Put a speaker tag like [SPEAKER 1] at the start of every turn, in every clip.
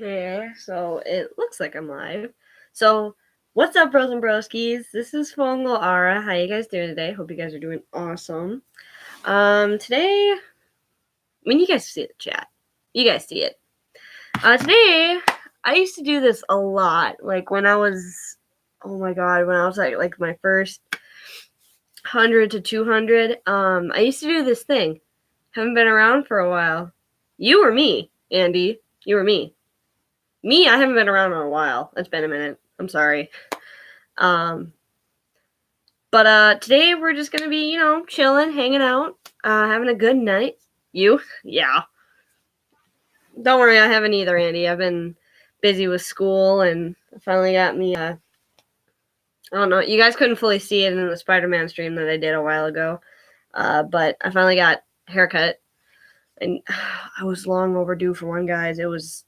[SPEAKER 1] Okay, so it looks like I'm live. So, what's up, bros and broskies? This is Fungi Ara. How you guys doing today? Hope you guys are doing awesome. Today, you guys see the chat. You guys see it. Today, I used to do this a lot. Like when I was, oh my god, when I was like my first 100 to 200. I used to do this thing. Haven't been around for a while. You or me, Andy? You or me? Me, I haven't been around in a while. It's been a minute. I'm sorry. But today we're just gonna be, chilling, hanging out, having a good night. You? Yeah. Don't worry, I haven't either, Andy. I've been busy with school, and I finally got me. I don't know. You guys couldn't fully see it in the Spider-Man stream that I did a while ago, but I finally got a haircut, and I was long overdue for one, guys. It was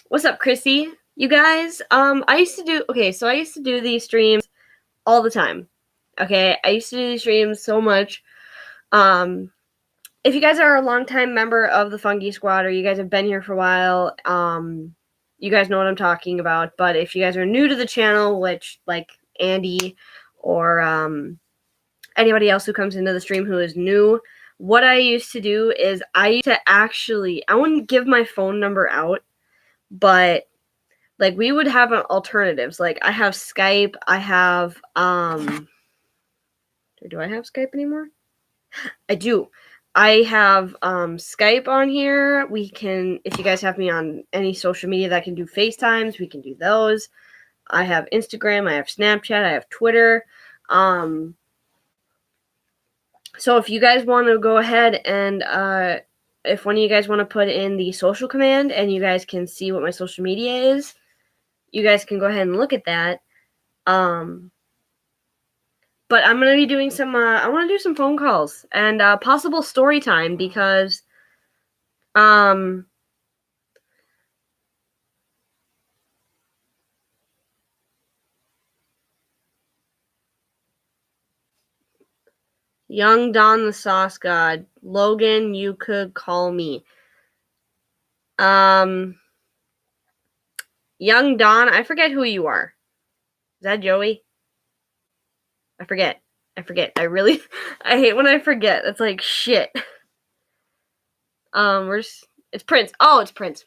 [SPEAKER 1] What's up, Chrissy? You guys, I used to do these streams all the time. Okay, I used to do these streams so much. If you guys are a longtime member of the Fungi Squad, or you guys have been here for a while, you guys know what I'm talking about. But if you guys are new to the channel, which like Andy or anybody else who comes into the stream who is new, what I used to do is I wouldn't give my phone number out, but like we would have alternatives. Like I have Skype, I have do I have Skype anymore? I do. I have Skype on here. We can, if you guys have me on any social media that can do FaceTimes, we can do those. I have Instagram, I have Snapchat, I have Twitter. So if you guys want to go ahead and if one of you guys want to put in the social command and you guys can see what my social media is, you guys can go ahead and look at that. But I'm going to be doing some, I want to do some phone calls and possible story time because, Young Don the Sauce God, Logan, you could call me. Young Don, I forget who you are. Is that Joey? I forget. I hate when I forget. It's like shit. It's Prince. Oh, it's Prince.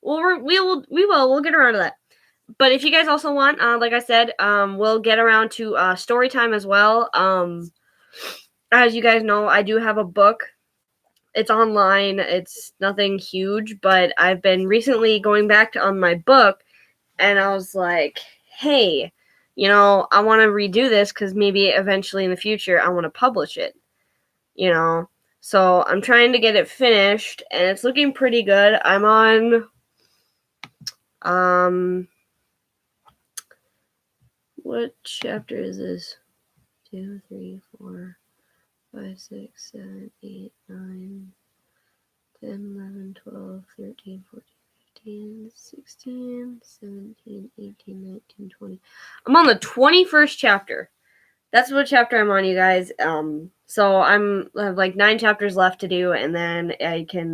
[SPEAKER 1] We'll get around to that. But if you guys also want, like I said, we'll get around to story time as well. As you guys know, I do have a book. It's online. It's nothing huge, but I've been recently going back on my book, and I was like, hey, I want to redo this because maybe eventually in the future I want to publish it, So I'm trying to get it finished, and it's looking pretty good. I'm on, what chapter is this? 2, 3, 4, 5, 6, 7, 8, 9, 10, 11, 12, 13, 14, 15, 16, 17, 18, 19, 20. I'm on the 21st chapter. That's what chapter I'm on, you guys. So I have like 9 chapters left to do, and then I can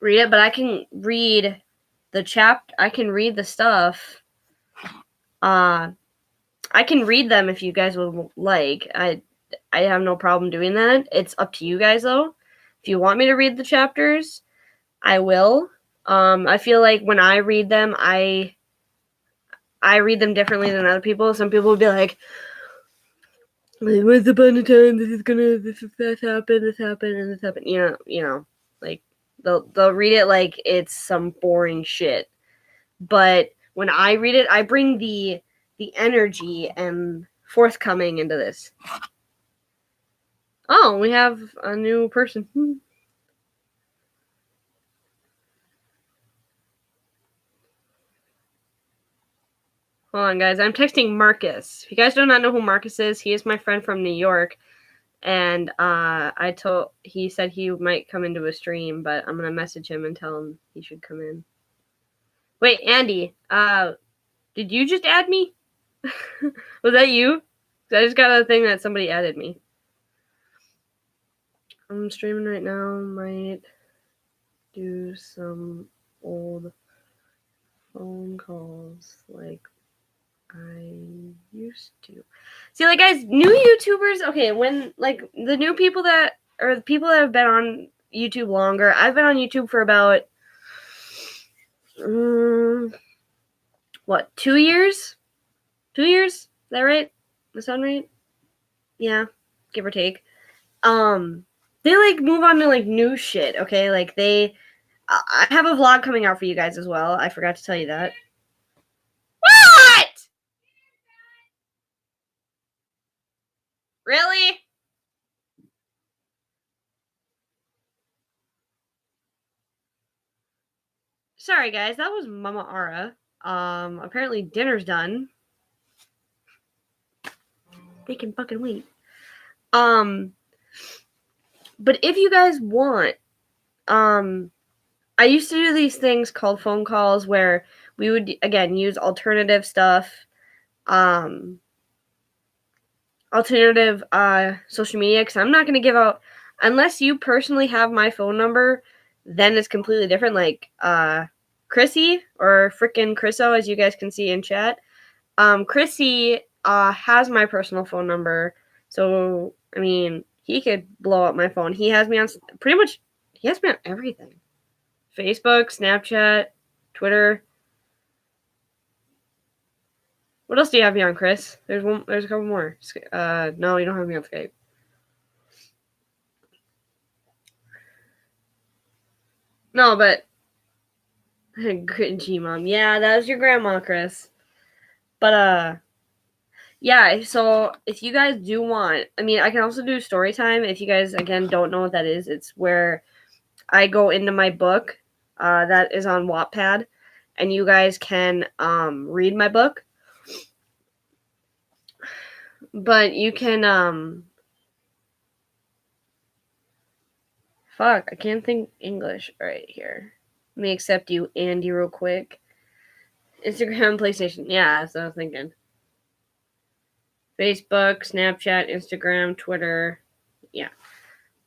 [SPEAKER 1] read it. But I can read I can read the stuff. I can read them if you guys would like. I have no problem doing that. It's up to you guys though. If you want me to read the chapters, I will. I feel like when I read them, I read them differently than other people. Some people would be like, once upon a time, this happened, and this happened. Like they'll read it like it's some boring shit. But when I read it, I bring the energy and forthcoming into this. Oh, we have a new person. Hold on, guys. I'm texting Marcus. If you guys do not know who Marcus is, he is my friend from New York. And he said he might come into a stream, but I'm going to message him and tell him he should come in. Wait, Andy, did you just add me? Was that you? I just got a thing that somebody added me. I'm streaming right now. Might do some old phone calls like I used to. See, like, guys, new YouTubers. Okay, when like the new people that or the people that have been on YouTube longer. I've been on YouTube for about what, 2 years? 2 years? Is that right? That sound right? Yeah, give or take. They like move on to like new shit. Okay, like I have a vlog coming out for you guys as well. I forgot to tell you that. What? Really? Sorry, guys. That was Mama Ara. Apparently dinner's done. They can fucking wait. But if you guys want, I used to do these things called phone calls where we would again use alternative stuff, alternative social media, because I'm not going to give out unless you personally have my phone number. Then it's completely different. Like Chrissy or frickin' Chriso, as you guys can see in chat. Chrissy has my personal phone number, so I mean he could blow up my phone. He has me on pretty much. He has me on everything: Facebook, Snapchat, Twitter. What else do you have me on, Chris? There's a couple more. No, you don't have me on Skype. No, but G-Mom. Yeah, that was your grandma, Chris. But yeah, so if you guys do want, I mean, I can also do story time. If you guys again don't know what that is, it's where I go into my book that is on Wattpad, and you guys can read my book. But you can fuck, I can't think English right here. Let me accept you, Andy, real quick. Instagram, PlayStation. Yeah, that's what I was thinking. Facebook, Snapchat, Instagram, Twitter. Yeah.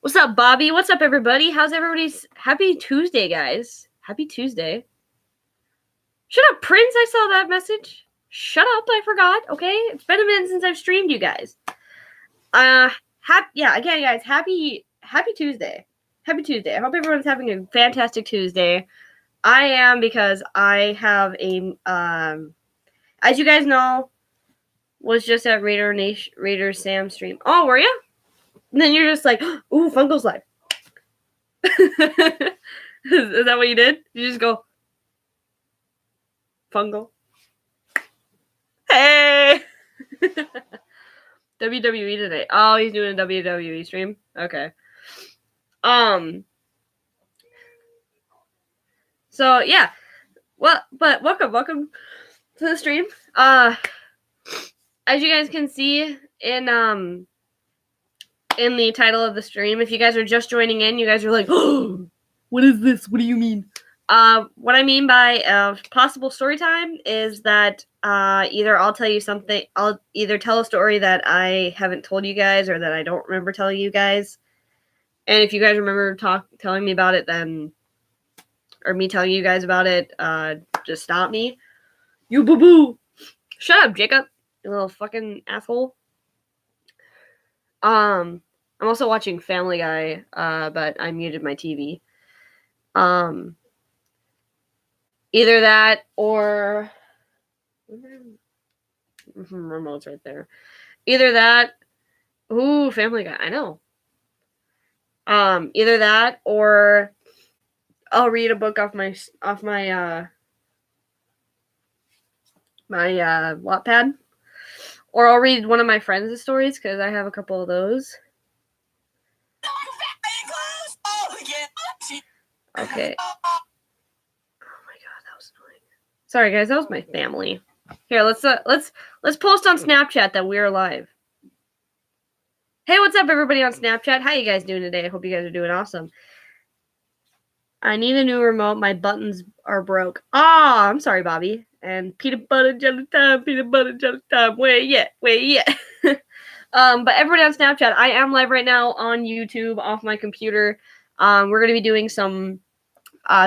[SPEAKER 1] What's up, Bobby? What's up, everybody? How's everybody's... Happy Tuesday, guys. Happy Tuesday. Shut up, Prince. I saw that message. Shut up. I forgot. Okay? It's been a minute since I've streamed you guys. Yeah, again, guys, happy Tuesday. Happy Tuesday. I hope everyone's having a fantastic Tuesday. I am, because I have a as you guys know, was just at Raider Sam stream. Oh, were you? And then you're just like, ooh, Fungo's live. Is that what you did? You just go, Fungo. Hey. WWE today. Oh, he's doing a WWE stream. Okay. So yeah. Well, but welcome to the stream. As you guys can see in the title of the stream, if you guys are just joining in, you guys are like, oh, what is this? What do you mean? What I mean by possible story time is that either I'll tell you something, I'll either tell a story that I haven't told you guys or that I don't remember telling you guys. And if you guys remember telling me about it, then, or me telling you guys about it, just stop me. You boo-boo. Shut up, Jacob, you little fucking asshole. I'm also watching Family Guy, but I muted my TV. Either that or remote's right there. Either that. Ooh, Family Guy. I know. Either that or I'll read a book off my Wattpad, or I'll read one of my friends' stories because I have a couple of those. Okay. Oh my god, that was annoying. Sorry guys, that was my family. Here, let's post on Snapchat that we're live. Hey, what's up, everybody on Snapchat? How you guys doing today? I hope you guys are doing awesome. I need a new remote. My buttons are broke. Ah, I'm sorry, Bobby. And peanut butter jelly time, peanut butter jelly time. Where you at? But everybody on Snapchat, I am live right now on YouTube off my computer. We're gonna be doing some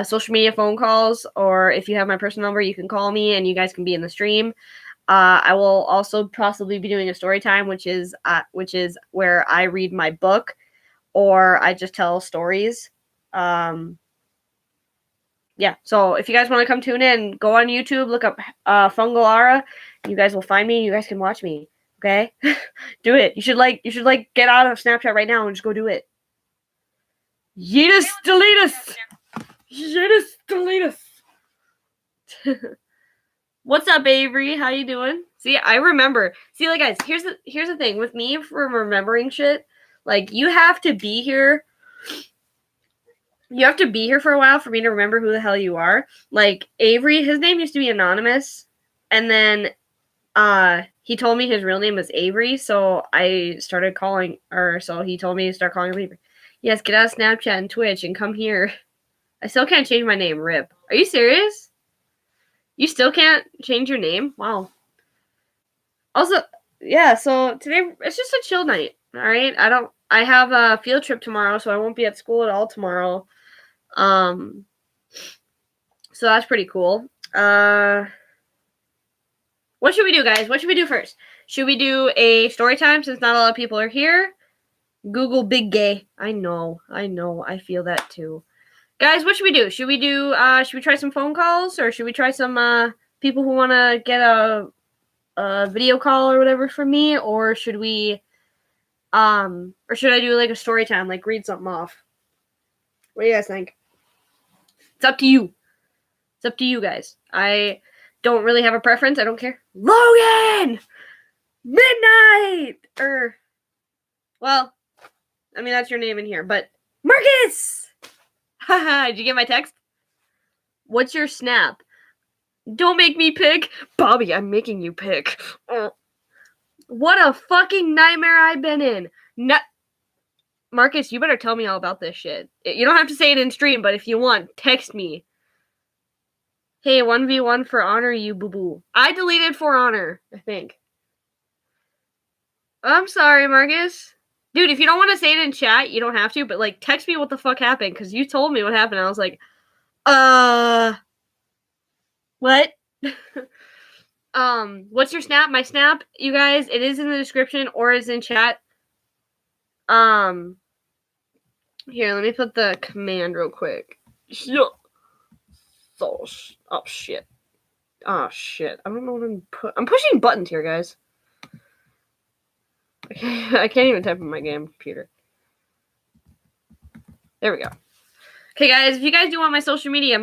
[SPEAKER 1] social media phone calls, or if you have my personal number, you can call me and you guys can be in the stream. I will also possibly be doing a story time, which is where I read my book or I just tell stories. Yeah, so if you guys want to come tune in, go on YouTube, look up Fungalara. You guys will find me. You guys can watch me. Okay, do it. You should get out of Snapchat right now and just go do it. Yeetus, delete us. Yeetus, delete us. What's up, Avery? How you doing? See, I remember. See, like, guys, here's the thing with me for remembering shit. Like, you have to be here. You have to be here for a while for me to remember who the hell you are. Like, Avery, his name used to be anonymous, and then he told me his real name was Avery, so I started calling, or so he told me to start calling him Avery. Yes, get out of Snapchat and Twitch and come here. I still can't change my name, RIP. Are you serious? You still can't change your name? Wow. Also, yeah, so today, it's just a chill night, alright? I have a field trip tomorrow, so I won't be at school at all tomorrow. So that's pretty cool. What should we do, guys? What should we do first? Should we do a story time since not a lot of people are here? Google big gay. I know. I feel that too. Guys, what should we do? Should we try some phone calls, or should we try some people who want to get a video call or whatever from me, or should we or should I do like a story time, like read something off? What do you guys think? It's up to you. It's up to you guys. I don't really have a preference. I don't care. Logan! Midnight! Well, I mean, that's your name in here, but Marcus! Haha, did you get my text? What's your snap? Don't make me pick. Bobby, I'm making you pick. What a fucking nightmare I've been in. Marcus, you better tell me all about this shit. You don't have to say it in stream, but if you want, text me. Hey, 1v1 for honor, you boo-boo. I deleted For Honor, I think. I'm sorry, Marcus. Dude, if you don't want to say it in chat, you don't have to, but, like, text me what the fuck happened, because you told me what happened. I was like, what? What's your snap? My snap, you guys, it is in the description or is in chat. Here, let me put the command real quick. Oh, shit. Oh, shit. I don't know what I'm pushing buttons here, guys. I can't even type on my game computer. There we go. Okay, guys, if you guys do want my social media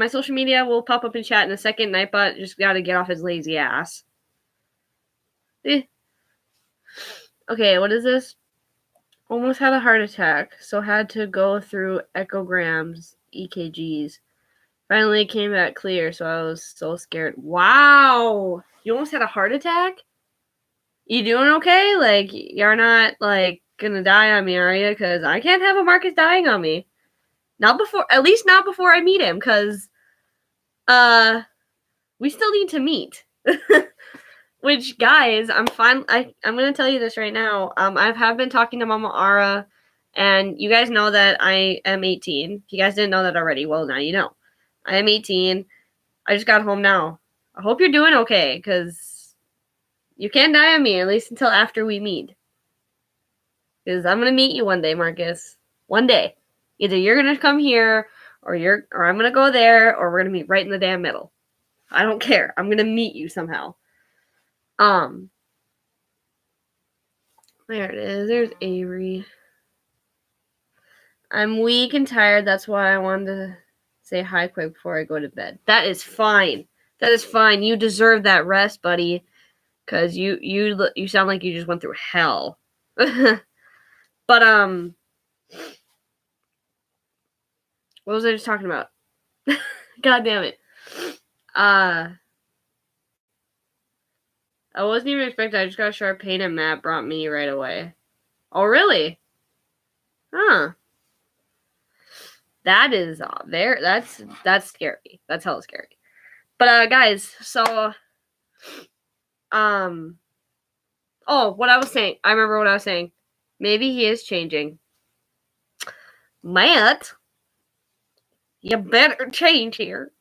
[SPEAKER 1] will pop up in chat in a second. Nightbot just gotta get off his lazy ass. Okay, what is this? Almost had a heart attack, so had to go through echograms, EKGs. Finally came back clear, so I was so scared. Wow! You almost had a heart attack? You doing okay? Like, you're not, like, gonna die on me, are you? Because I can't have a Marcus dying on me. At least not before I meet him, because, we still need to meet. Which, guys, I'm gonna tell you this right now. I have been talking to Mama Ara, and you guys know that I am 18. If you guys didn't know that already, well, now you know. I am 18. I just got home now. I hope you're doing okay, because you can't die on me, at least until after we meet. Because I'm gonna meet you one day, Marcus. One day. Either you're gonna come here, or I'm gonna go there, or we're gonna meet right in the damn middle. I don't care. I'm gonna meet you somehow. There it is. There's Avery. I'm weak and tired. That's why I wanted to say hi quick before I go to bed. That is fine. That is fine. You deserve that rest, buddy. Because you sound like you just went through hell. But, what was I just talking about? God damn it. I wasn't even expecting. I just got a sharp pain and Matt brought me right away. Oh, really? Huh. That is there. That's scary. That's hella scary. But guys, so Oh, what I was saying. I remember what I was saying. Maybe he is changing. Matt, you better change here.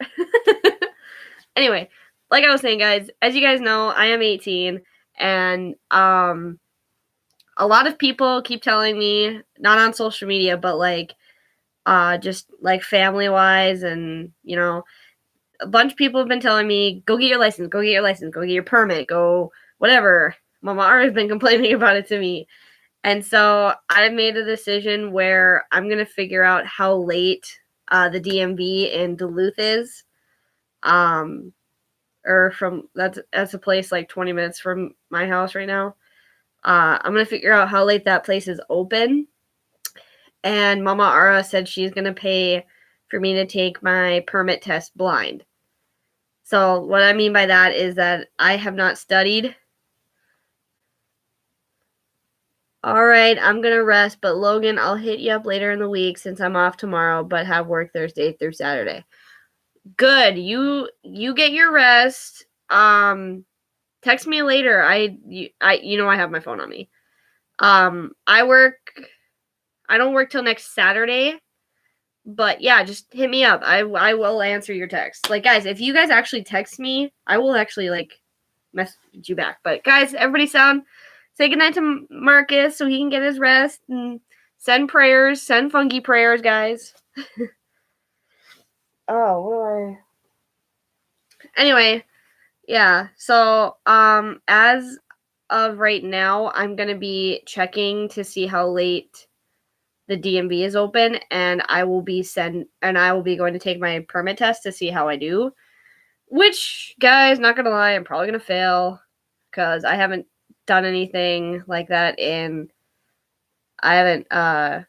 [SPEAKER 1] Anyway, like I was saying, guys, as you guys know, I am 18, and a lot of people keep telling me, not on social media, but like just like family wise, and you know, a bunch of people have been telling me, go get your license, go get your license, go get your permit, go whatever. Mama Ara's been complaining about it to me. And so I've made a decision where I'm going to figure out how late the DMV in Duluth is. Or from that's a place like 20 minutes from my house right now. I'm going to figure out how late that place is open. And Mama Ara said she's going to pay for me to take my permit test blind. So what I mean by that is that I have not studied. All right, I'm going to rest, but Logan, I'll hit you up later in the week since I'm off tomorrow, but have work Thursday through Saturday. Good. You get your rest. Text me later. I have my phone on me. I don't work till next Saturday. But yeah, just hit me up. I will answer your text. Like guys, if you guys actually text me, I will actually like message you back. But guys, everybody say goodnight to Marcus so he can get his rest, and send prayers, send fungi prayers, guys. Oh, what do I? Anyway, yeah. So as of right now, I'm gonna be checking to see how late the DMV is open, and I will be going to take my permit test to see how I do. Which, guys, not gonna lie, I'm probably gonna fail because I haven't done anything like that I haven't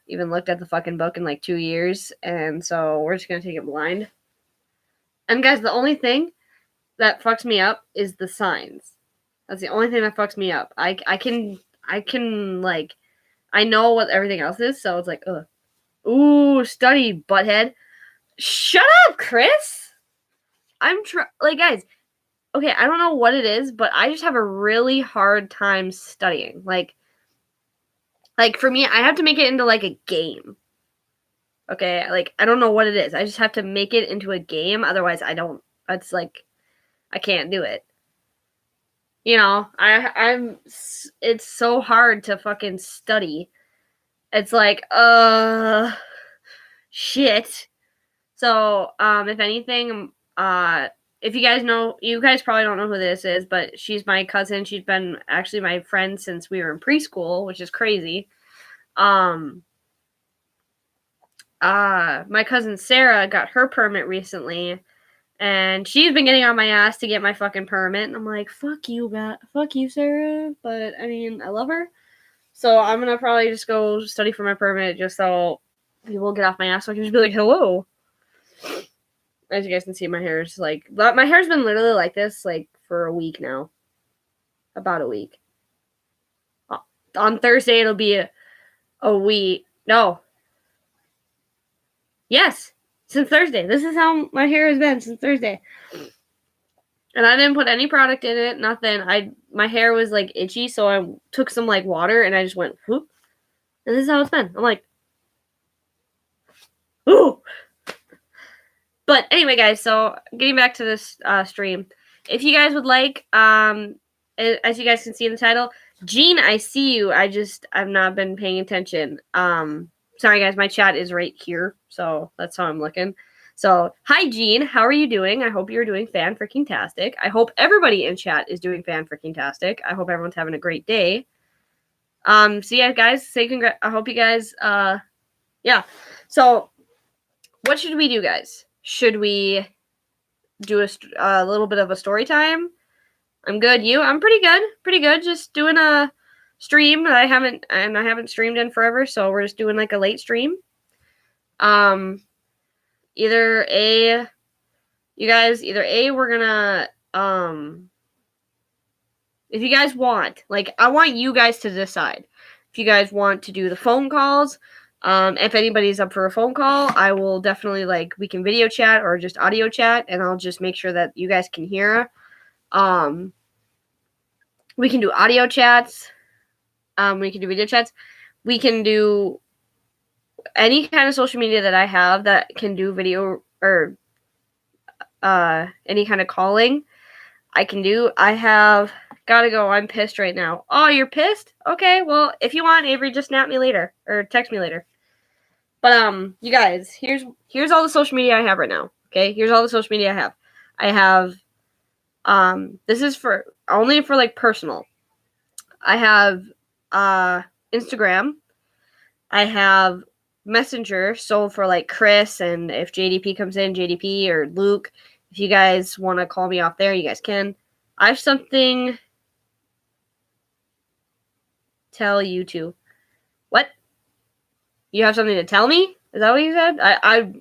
[SPEAKER 1] even looked at the fucking book in like 2 years, and so we're just gonna take it blind. And guys, the only thing that fucks me up is the signs. That's the only thing that fucks me up. I can like I know what everything else is, so it's like, ugh. Ooh, study, butthead. Shut up, Chris. Like, guys, okay, I don't know what it is, but I just have a really hard time studying. Like for me, I have to make it into like a game. Okay, like I don't know what it is. I just have to make it into a game. Otherwise, it's like I can't do it. You know, it's so hard to fucking study. It's like, shit. So, if anything, if you guys probably don't know who this is, but she's my cousin. She's been actually my friend since we were in preschool, which is crazy. My cousin Sarah got her permit recently, and she's been getting on my ass to get my fucking permit. And I'm like, fuck you, Sarah. But I mean, I love her. So I'm gonna probably just go study for my permit just so people get off my ass so I can just be like, hello. As you guys can see, my hair's been literally like this like for a week now. About a week. On Thursday it'll be a week. No. Yes. Since Thursday. This is how my hair has been since Thursday. And I didn't put any product in it, nothing. My hair was like itchy, so I took some like water and I just went whoop. And this is how it's been. I'm like, ooh. But anyway, guys, so getting back to this stream. If you guys would like, as you guys can see in the title, Jean, I see you. I've not been paying attention. Sorry, guys, my chat is right here, so that's how I'm looking. So, hi, Jean. How are you doing? I hope you're doing fan-freaking-tastic. I hope everybody in chat is doing fan-freaking-tastic. I hope everyone's having a great day. So, yeah, guys, say congrats. I hope you guys, yeah. So, what should we do, guys? Should we do a little bit of a story time? I'm good. You? I'm pretty good. Pretty good. Just doing a stream that I haven't streamed in forever, so we're just doing like a late stream. Either A, we're gonna if you guys want, like, I want you guys to decide if you guys want to do the phone calls. If anybody's up for a phone call, I will definitely, like, we can video chat or just audio chat, and I'll just make sure that you guys can hear. We can do audio chats. We can do video chats. We can do any kind of social media that I have that can do video or any kind of calling. I can do. I have gotta go. I'm pissed right now. Oh, you're pissed? Okay, well, if you want, Avery, just snap me later or text me later. But you guys, here's all the social media I have right now. Okay, here's all the social media I have. I have this is for only for like personal. I have Instagram. I have Messenger, so for like Chris and if JDP comes in, JDP or Luke, if you guys want to call me off there, you guys can. I have something to tell you two. What? You have something to tell me? Is that what you said? I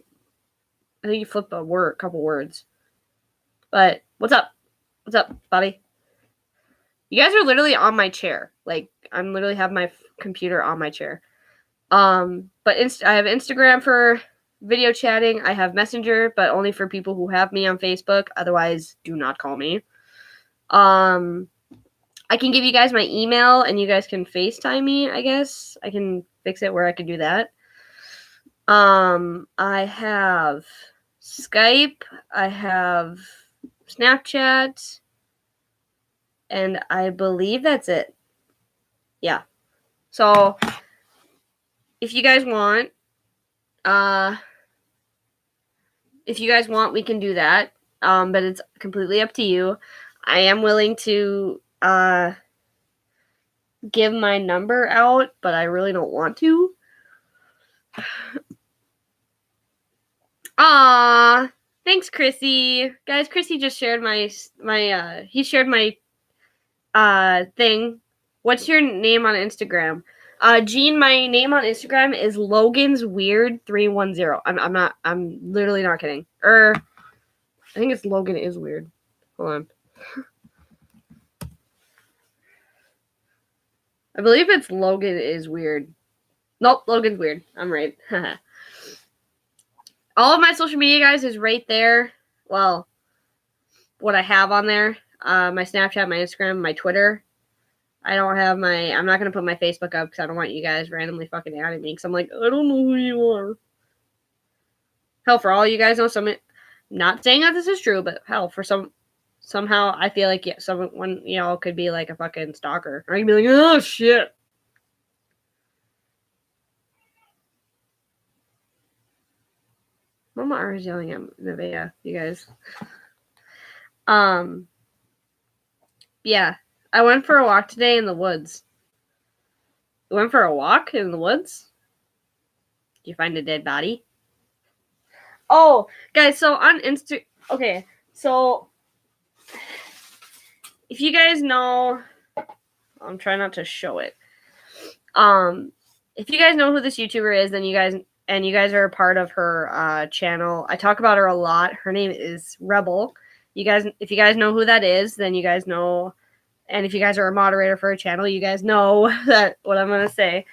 [SPEAKER 1] think you flipped a couple words. But what's up? What's up, Bobby? You guys are literally on my chair. Like I'm literally have my computer on my chair. But I have Instagram for video chatting. I have Messenger, but only for people who have me on Facebook. Otherwise, do not call me. I can give you guys my email and you guys can FaceTime me, I guess. I can fix it where I can do that. I have Skype, I have Snapchat, and I believe that's it. Yeah. So if you guys want, we can do that. But it's completely up to you. I am willing to give my number out, but I really don't want to. Aw, thanks, Chrissy. Guys, Chrissy just shared my he shared my thing. What's your name on Instagram? Gene, my name on Instagram is Logan's Weird 310. I'm literally not kidding. I think it's Logan is weird. Hold on. I believe it's Logan is weird. Nope, Logan's weird. I'm right. All of my social media, guys, is right there. Well, what I have on there. My Snapchat, my Instagram, my Twitter. I'm not going to put my Facebook up because I don't want you guys randomly fucking adding me because I'm like, I don't know who you are. Hell, for all you guys know, not saying that this is true, but hell, somehow I feel like someone, could be like a fucking stalker. Or you can be like, oh shit. Mama R is yelling at Nevaeh, you guys. Yeah. I went for a walk today in the woods. You went for a walk in the woods? Did you find a dead body? Oh, guys, so on okay, so if you guys know, I'm trying not to show it. If you guys know who this YouTuber is, then you guys are a part of her channel. I talk about her a lot. Her name is Rebel. If you guys know who that is, then you guys know. And if you guys are a moderator for a channel, you guys know that what I'm gonna say.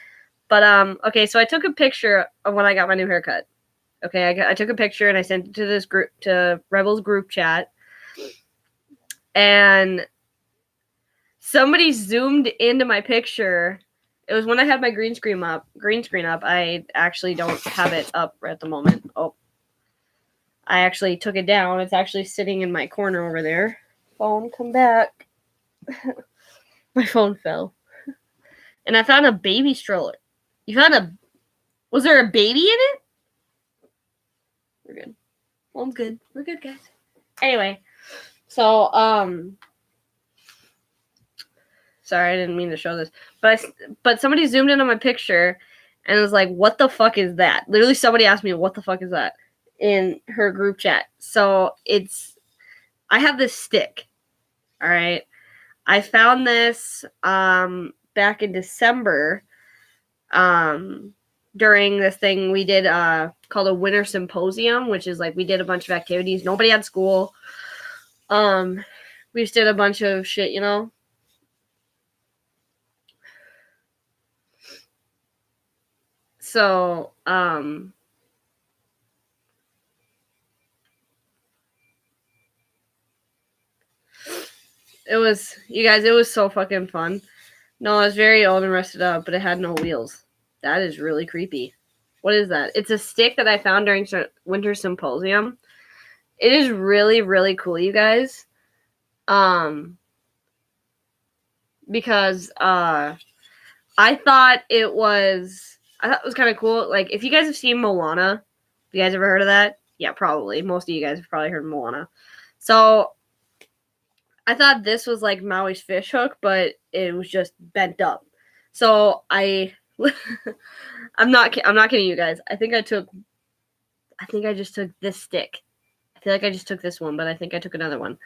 [SPEAKER 1] But okay, so I took a picture of when I got my new haircut. Okay, I took a picture and I sent it to this group, to Rebel's group chat, and somebody zoomed into my picture. It was when I had my green screen up. I actually don't have it up at the moment. Oh, I actually took it down. It's actually sitting in my corner over there. Phone, come back. My phone fell. And I found a baby stroller. Was there a baby in it? We're good. Phone's good. We're good, guys. Anyway, so, sorry, I didn't mean to show this. But somebody zoomed in on my picture and was like, what the fuck is that? Literally somebody asked me, what the fuck is that? In her group chat. So I have this stick. All right. I found this back in December during this thing we did called a winter symposium, which is like we did a bunch of activities. Nobody had school. We just did a bunch of shit, So, It was, you guys, it was so fucking fun. No, it was very old and rusted up, but it had no wheels. That is really creepy. What is that? It's a stick that I found during Winter Symposium. It is really, really cool, you guys. Because I thought it was kind of cool. Like, if you guys have seen Moana, have you guys ever heard of that? Yeah, probably. Most of you guys have probably heard of Moana. So I thought this was like Maui's fish hook, but it was just bent up. So I'm not kidding you guys. I think I just took this stick. I feel like I just took this one, but I think I took another one.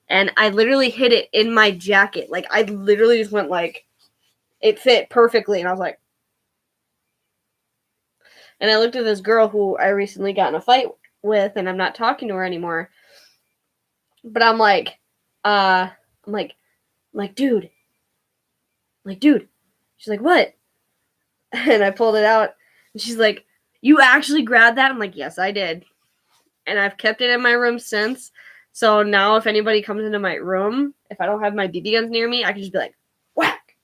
[SPEAKER 1] And I literally hid it in my jacket. Like, I literally just went like, it fit perfectly. And I was like, and I looked at this girl who I recently got in a fight with, and I'm not talking to her anymore. But I'm like, dude. She's like, what? And I pulled it out, and she's like, you actually grabbed that? I'm like, yes, I did. And I've kept it in my room since. So now if anybody comes into my room, if I don't have my BB guns near me, I can just be like, whack.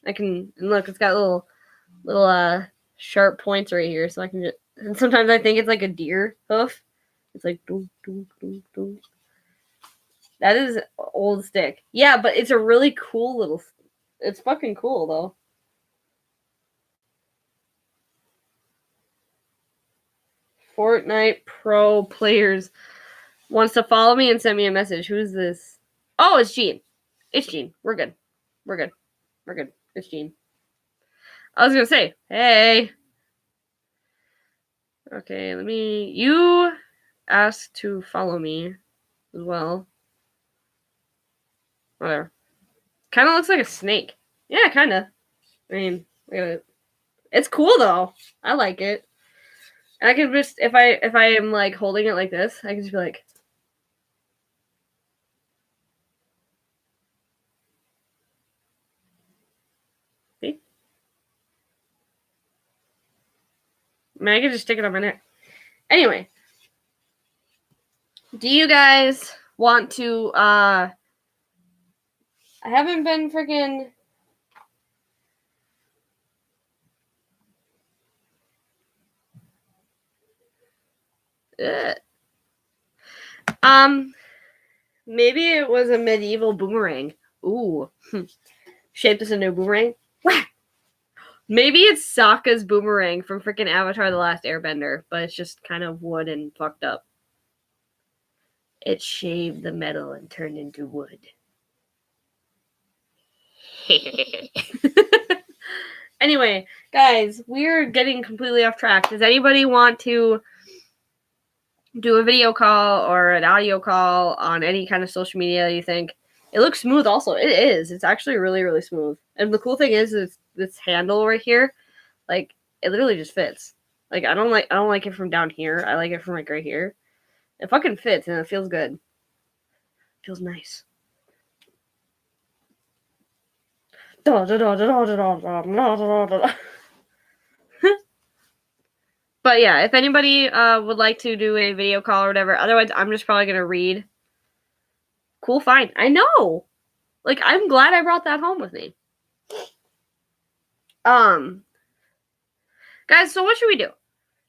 [SPEAKER 1] I can, and look, it's got little sharp points right here, so I can just, and sometimes I think it's like a deer hoof. It's like, doo, doo, doo, doo. That is old stick. Yeah, but it's a really cool little, it's fucking cool though. Fortnite Pro players wants to follow me and send me a message. Who's this? Oh, it's Gene. It's Gene. We're good. We're good. We're good. It's Gene. I was gonna say, hey. Okay, you asked to follow me as well. Whatever. Kind of looks like a snake. Yeah, kind of. I mean, look at it. It's cool though. I like it. And I can just, if I am like holding it like this, I can just be like, see? I mean, I can just stick it on my neck. Anyway, do you guys want to, I haven't been freaking, maybe it was a medieval boomerang. Ooh. Shaped as a new boomerang. Whack! Maybe it's Sokka's boomerang from freaking Avatar The Last Airbender, but it's just kind of wood and fucked up. It shaved the metal and turned into wood. Anyway, guys, we're getting completely off track. Does anybody want to do a video call or an audio call on any kind of social media you think? It looks smooth also. It is. It's actually really, really smooth. And the cool thing is this handle right here, like, it literally just fits. Like, I don't like it from down here. I like it from like right here. It fucking fits and it feels good. It feels nice. But yeah, if anybody would like to do a video call or whatever, otherwise I'm just probably gonna read. Cool, fine. I know. Like, I'm glad I brought that home with me. Guys, so what should we do?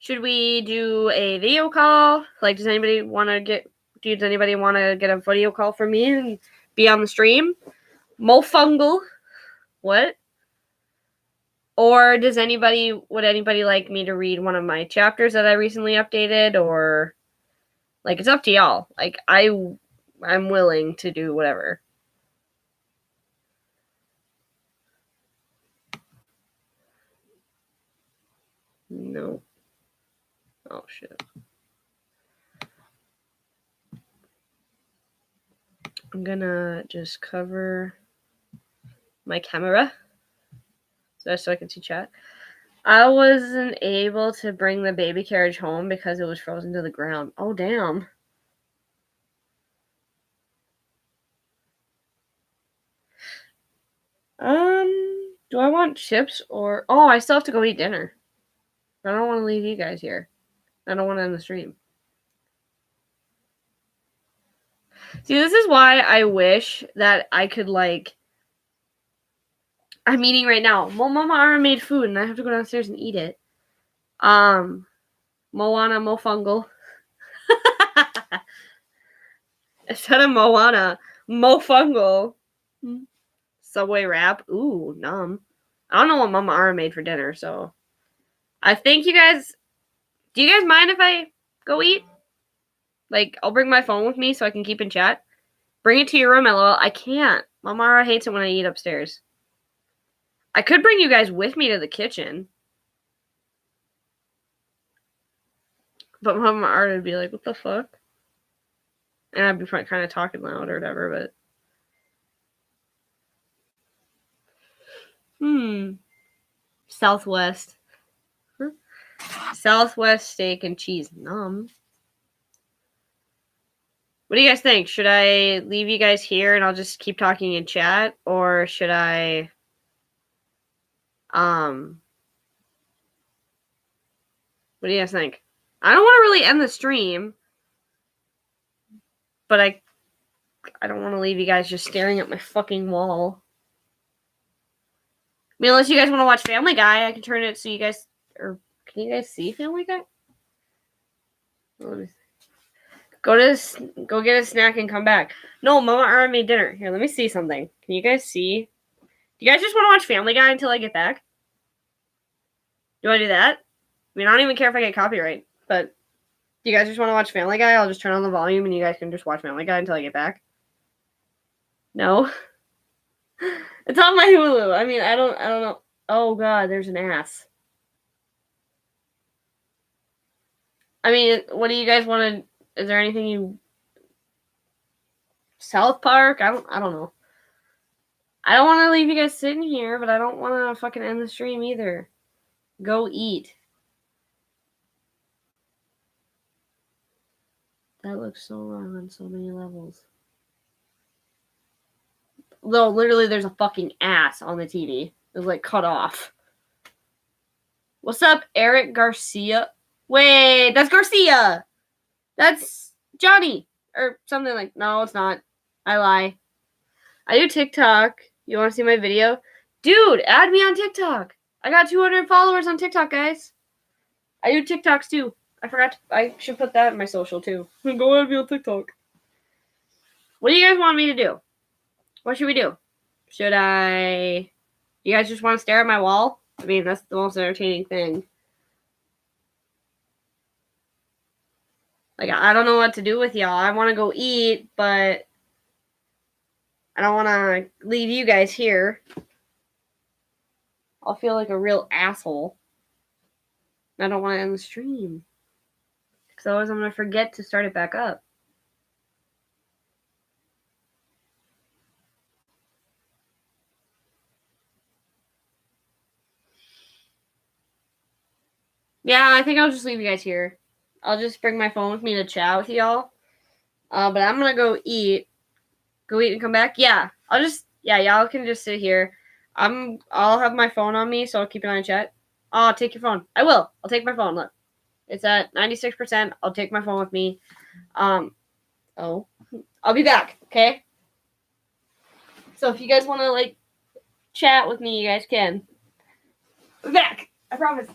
[SPEAKER 1] Should we do a video call? Like, does anybody want to get a video call from me and be on the stream? Mofungal. What? Or would anybody like me to read one of my chapters that I recently updated? Or, like, it's up to y'all. Like, I'm willing to do whatever. No. Oh, shit. I'm gonna just cover my camera so I can see chat. I wasn't able to bring the baby carriage home because it was frozen to the ground. Oh, damn. Do I want chips or... Oh, I still have to go eat dinner. I don't want to leave you guys here. I don't want to end the stream. See, this is why I wish that I could, like... I'm eating right now. Mama Ara made food, and I have to go downstairs and eat it. Moana Mofungal. Instead of Moana, Mofungal. Subway wrap. Ooh, numb. I don't know what Mama Ara made for dinner, so... I think you guys... Do you guys mind if I go eat? Like, I'll bring my phone with me so I can keep in chat. Bring it to your room, LOL. I can't. Mama Ara hates it when I eat upstairs. I could bring you guys with me to the kitchen. But Mama Ara would be like, what the fuck? And I'd be kind of talking loud or whatever, but... Southwest. Southwest steak and cheese. Numb. What do you guys think? Should I leave you guys here and I'll just keep talking in chat? Or should I... What do you guys think? I don't want to really end the stream. But I don't want to leave you guys just staring at my fucking wall. I mean, unless you guys want to watch Family Guy, I can turn it so you guys... Or can you guys see Family Guy? Let me see. Go get a snack and come back. No, Mama Ara made dinner. Here, let me see something. Can you guys see? Do you guys just want to watch Family Guy until I get back? Do I do that? I mean, I don't even care if I get copyright. But do you guys just want to watch Family Guy? I'll just turn on the volume and you guys can just watch Family Guy until I get back. No? It's on my Hulu. I mean, I don't know. Oh, God, there's an ass. I mean, what do you guys want to... Is there anything you... South Park? I don't know. I don't want to leave you guys sitting here, but I don't want to fucking end the stream either. Go eat. That looks so wrong on so many levels. Though, literally, there's a fucking ass on the TV. It's, like, cut off. What's up, Eric Garcia? Wait, that's Garcia! That's Johnny! Or something like... No, it's not. I lie. I do TikTok. You want to see my video? Dude, add me on TikTok. I got 200 followers on TikTok, guys. I do TikToks, too. I forgot. I should put that in my social, too. Go add me on TikTok. What do you guys want me to do? What should we do? Should I... You guys just want to stare at my wall? I mean, that's the most entertaining thing. Like, I don't know what to do with y'all. I want to go eat, but... I don't want to leave you guys here. I'll feel like a real asshole. I don't want to end the stream. Because otherwise I'm going to forget to start it back up. Yeah, I think I'll just leave you guys here. I'll just bring my phone with me to chat with y'all. But I'm going to go eat. Go eat and come back? Yeah. Y'all can just sit here. I'll have my phone on me, so I'll keep an eye on chat. I'll take your phone. I will. I'll take my phone. Look. It's at 96%. I'll take my phone with me. I'll be back, okay? So if you guys want to, like, chat with me, you guys can. I'll be back. I promise.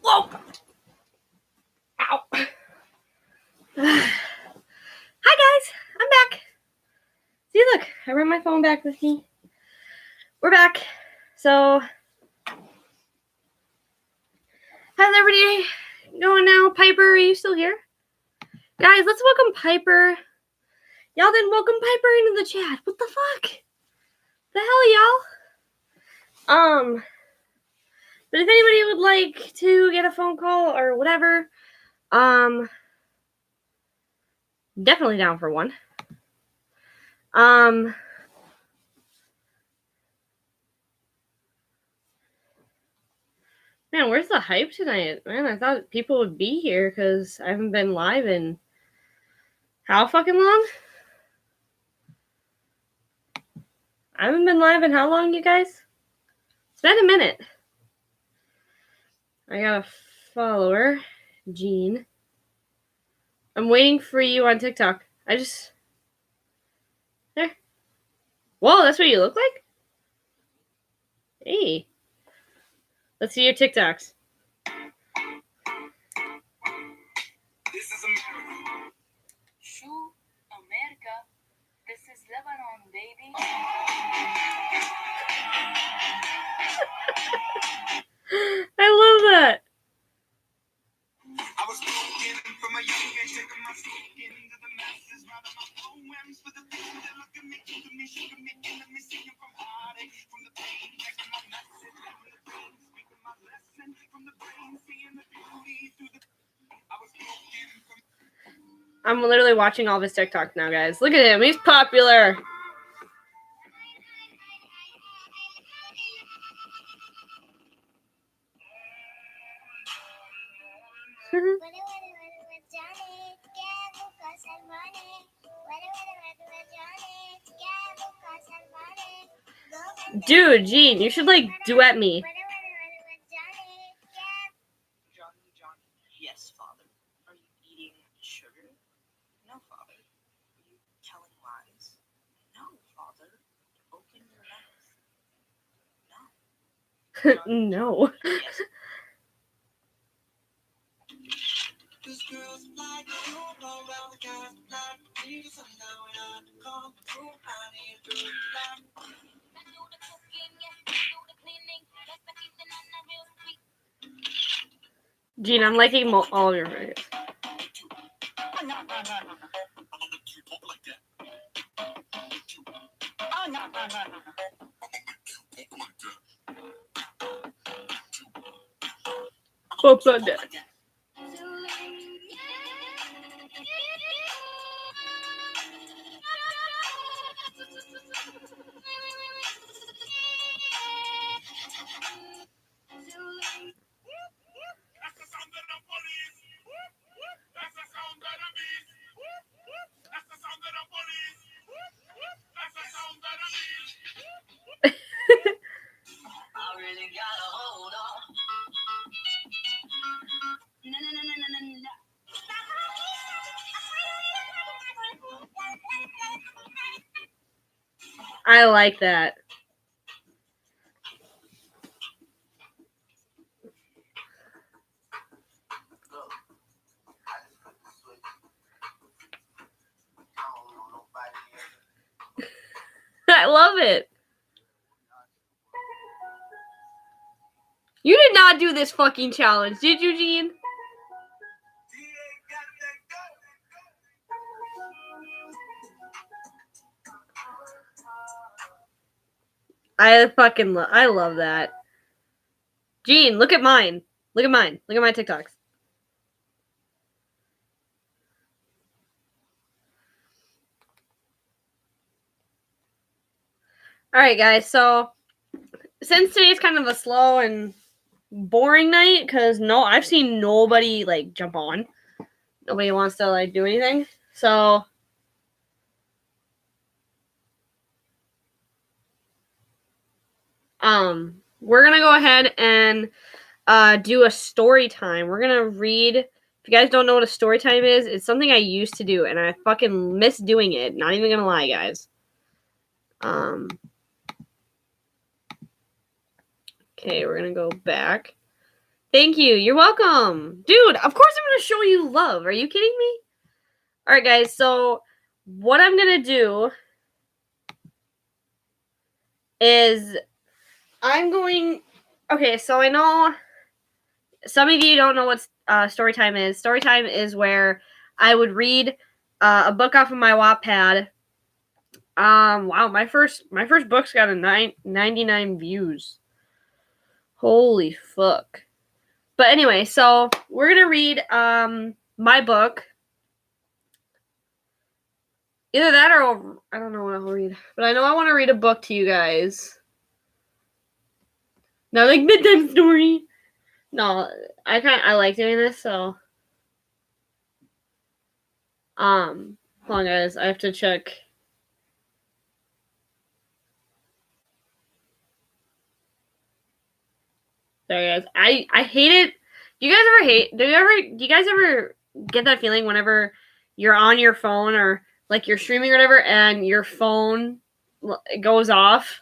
[SPEAKER 1] Whoa! Ow! Hi guys, I'm back. See, look, I brought my phone back with me. We're back. So, how's everybody going now? Piper, are you still here? Guys, let's welcome Piper. Y'all didn't welcome Piper into the chat. What the fuck? The hell, y'all? But if anybody would like to get a phone call or whatever, definitely down for one. Man, where's the hype tonight? Man, I thought people would be here because I haven't been live in how fucking long? I haven't been live in how long, you guys? It's been a minute. I got a follower, Jean. I'm waiting for you on TikTok. There. Whoa, that's what you look like? Hey. Let's see your TikToks.
[SPEAKER 2] This is America. Shoe America. This is Lebanon, baby.
[SPEAKER 1] I love that.
[SPEAKER 2] I was broken from a young age, taking my skin into the masses, writing my poems for the people that look at me, into me, sugar me, into me, singing from heartache, from the pain, taking my message, from the pain, speaking my lesson, from the brain, seeing the beauty through the. I was broken from.
[SPEAKER 1] I'm literally watching all of his TikTok now, guys. Look at him. He's popular. Dude, Gene, you should like duet me.
[SPEAKER 2] Johnny, yes, Father. Are you eating sugar? No, Father. Are you telling lies? No, Father. Open your mouth. No.
[SPEAKER 1] No.
[SPEAKER 2] Yes. This girl's like you all around the gas black. Need some now and I come through. I need to black.
[SPEAKER 1] Gene, I'm liking all of your videos. What's on that? I like that. I love it. You did not do this fucking challenge, did you, Gene? I love that. Gene, look at mine. Look at mine. Look at my TikToks. All right, guys. So since today's kind of a slow and boring night, because I've seen nobody like jump on. Nobody wants to like do anything. So we're gonna go ahead and do a story time. We're gonna read a you guys don't know what a story time is, it's something I used to do, and I fucking miss doing it. Not even gonna lie, guys. Okay, we're gonna go back. Thank you. You're welcome. Dude, of course I'm gonna show you love. Are you kidding me? Alright, guys, so what I'm gonna do is I'm going... Okay, so I know some of you don't know what story time is. Story time is where I would read a book off of my Wattpad. Wow, my first book's got a 99 views. Holy fuck. But anyway, so we're gonna read my book. Either that or I don't know what I'll read. But I know I want to read a book to you guys. Not like bedtime story. No, I like doing this, so hold on guys, I have to check. Sorry guys. I hate it. Do you guys ever get that feeling whenever you're on your phone or like you're streaming or whatever and your phone goes off?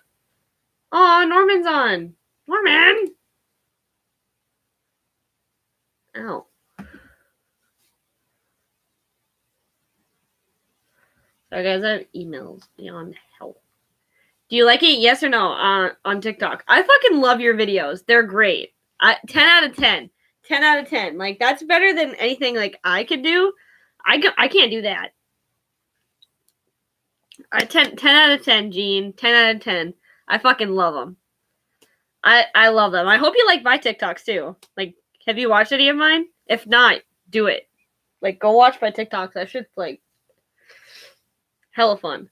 [SPEAKER 1] Oh, Norman's on. Norman! Ow. Sorry guys, I have emails beyond help. Do you like it? Yes or no on TikTok? I fucking love your videos. They're great. 10 out of 10. 10 out of 10. Like, that's better than anything, like, I could do. I can't do that. 10 out of 10, Gene. 10 out of 10. I fucking love them. I love them. I hope you like my TikToks, too. Like, have you watched any of mine? If not, do it. Like, go watch my TikToks. That shit's, like, hella fun.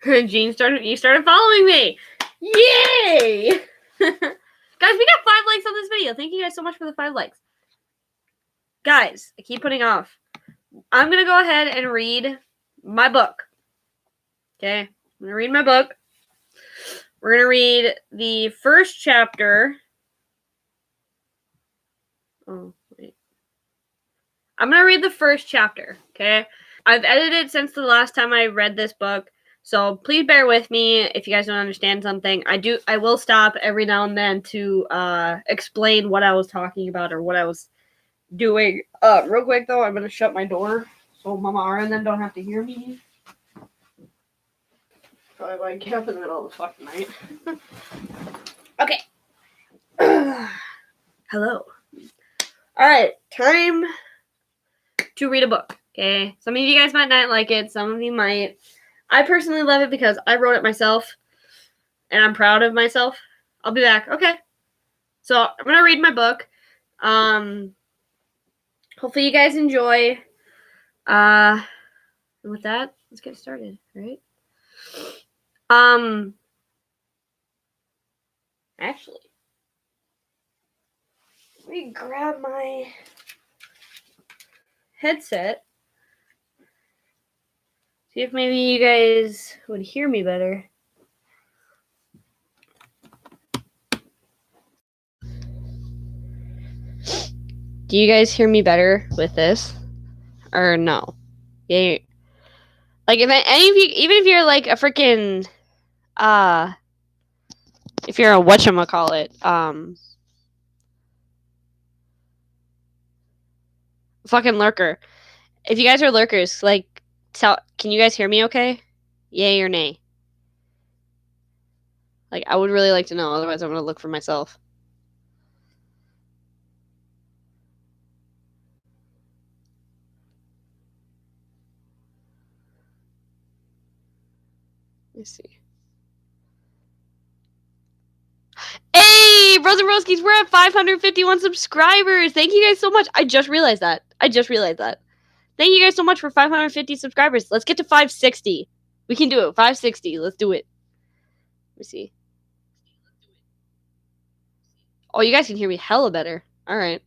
[SPEAKER 1] Gene you started following me. Yay! Guys, we got 5 likes on this video. Thank you guys so much for the 5 likes. Guys, I keep putting off. I'm going to go ahead and read my book. Okay? I'm going to read my book. We're going to read the first chapter. Oh, wait. I'm going to read the first chapter. Okay? I've edited since the last time I read this book. So please bear with me if you guys don't understand something. I will stop every now and then to explain what I was talking about or what I was doing. Real quick though, I'm gonna shut my door so Mama Ara and them don't have to hear me. Probably why I get up in the middle of the fucking night. Okay. Hello. Alright, time to read a book. Okay. Some of you guys might not like it, some of you might. I personally love it because I wrote it myself and I'm proud of myself. I'll be back. Okay. So I'm gonna read my book. Hopefully you guys enjoy. And with that, let's get started, right? Actually, let me grab my headset. See if maybe you guys would hear me better. Do you guys hear me better with this? Or no? Yeah. Like if any of you, even if you're like a freaking if you're a whatchamacallit, fucking lurker. If you guys are lurkers, like can you guys hear me okay? Yay or nay? Like I would really like to know, otherwise I'm gonna look for myself. Let me see. Hey, Bros and Broskies, we're at 551 subscribers. Thank you guys so much. I just realized that. Thank you guys so much for 550 subscribers. Let's get to 560. We can do it. 560. Let's do it. Let me see. Oh, you guys can hear me hella better. All right.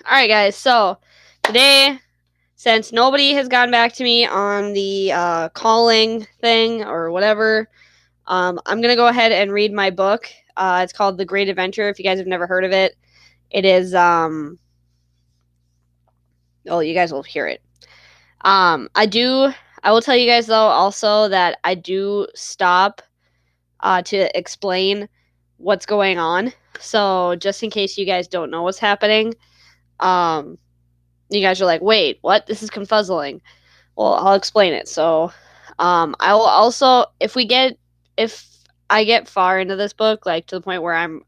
[SPEAKER 1] All right, guys. So today, since nobody has gotten back to me on the calling thing or whatever, I'm gonna go ahead and read my book. It's called The Great Adventure. If you guys have never heard of it, it is oh, you guys will hear it. I will tell you guys though also that I do stop to explain what's going on. So just in case you guys don't know what's happening, um, you guys are like, wait, what? This is confuzzling. Well, I'll explain it. So, I will also, if I get far into this book, like to the point where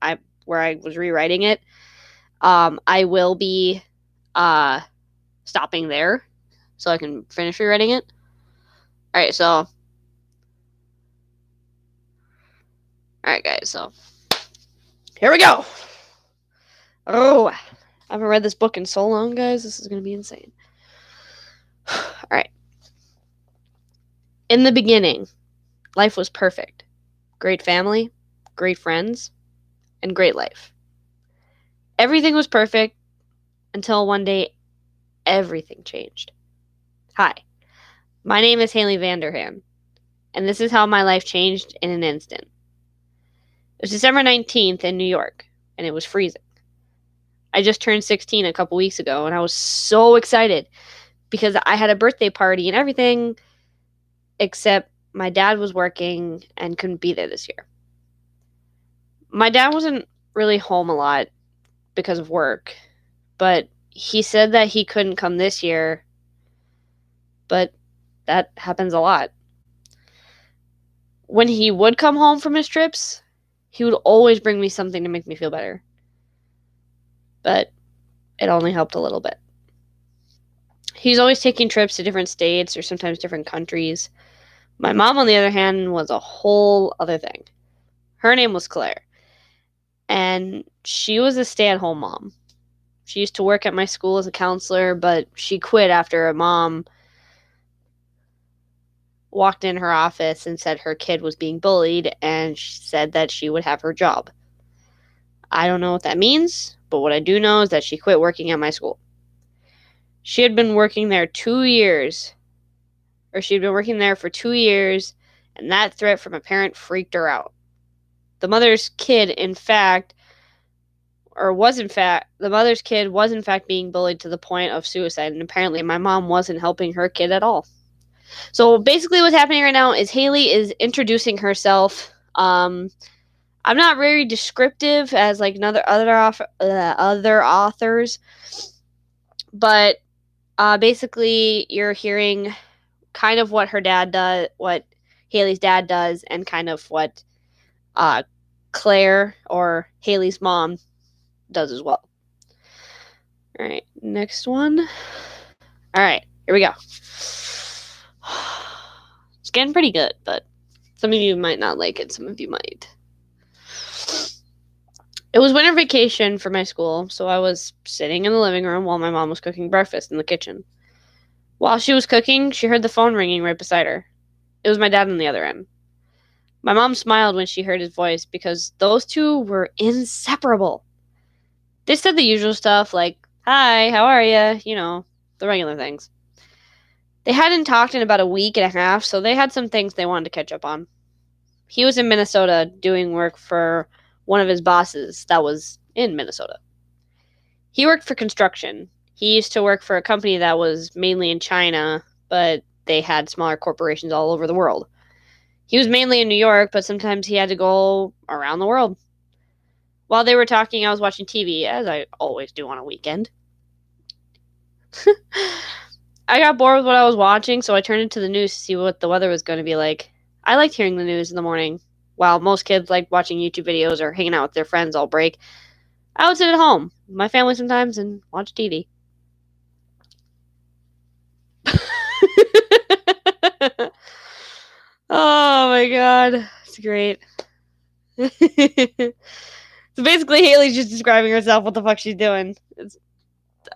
[SPEAKER 1] where I was rewriting it, I will be, uh, stopping there so I can finish rewriting it. All right, so, all right, guys, so here we go. Oh, I haven't read this book in so long, guys. This is gonna be insane. All right. In the beginning, life was perfect. Great family, great friends, and great life. Everything was perfect until one day everything changed. Hi, my name is Haley Vanderham, and this is how my life changed in an instant. It was December 19th in New York, and it was freezing. I just turned 16 a couple weeks ago, and I was so excited because I had a birthday party and everything, except my dad was working and couldn't be there this year. My dad wasn't really home a lot because of work, but he said that he couldn't come this year, but that happens a lot. When he would come home from his trips, he would always bring me something to make me feel better. But it only helped a little bit. He's always taking trips to different states or sometimes different countries. My mom, on the other hand, was a whole other thing. Her name was Claire, and she was a stay-at-home mom. She used to work at my school as a counselor, but she quit after a mom walked in her office and said her kid was being bullied, and she said that she would have her job. I don't know what that means, but what I do know is that she quit working at my school. She had been working there 2 years, or she'd been working there for 2 years, and that threat from a parent freaked her out. The mother's kid, in fact, the mother's kid was in fact being bullied to the point of suicide, and apparently my mom wasn't helping her kid at all. So basically what's happening right now is Haley is introducing herself. I'm not very descriptive as like other authors, but basically you're hearing kind of what what Haley's dad does, and kind of what Claire or Haley's mom does as well. All right, next one. All right, here we go. It's getting pretty good, but some of you might not like it, some of you might. It was winter vacation for my school, so I was sitting in the living room while my mom was cooking breakfast in the kitchen. While she was cooking, she heard the phone ringing right beside her. It was my dad on the other end. My mom smiled when she heard his voice because those two were inseparable. They said the usual stuff like, "Hi, how are you?" You know, the regular things. They hadn't talked in about a week and a half, so they had some things they wanted to catch up on. He was in Minnesota doing work for one of his bosses that was in Minnesota. He worked for construction. He used to work for a company that was mainly in China, but they had smaller corporations all over the world. He was mainly in New York, but sometimes he had to go around the world. While they were talking, I was watching TV, as I always do on a weekend. I got bored with what I was watching, so I turned into the news to see what the weather was going to be like. I liked hearing the news in the morning. While most kids like watching YouTube videos or hanging out with their friends all break, I would sit at home with my family sometimes and watch TV. Oh my god, it's great. So basically, Haley's just describing herself. What the fuck she's doing?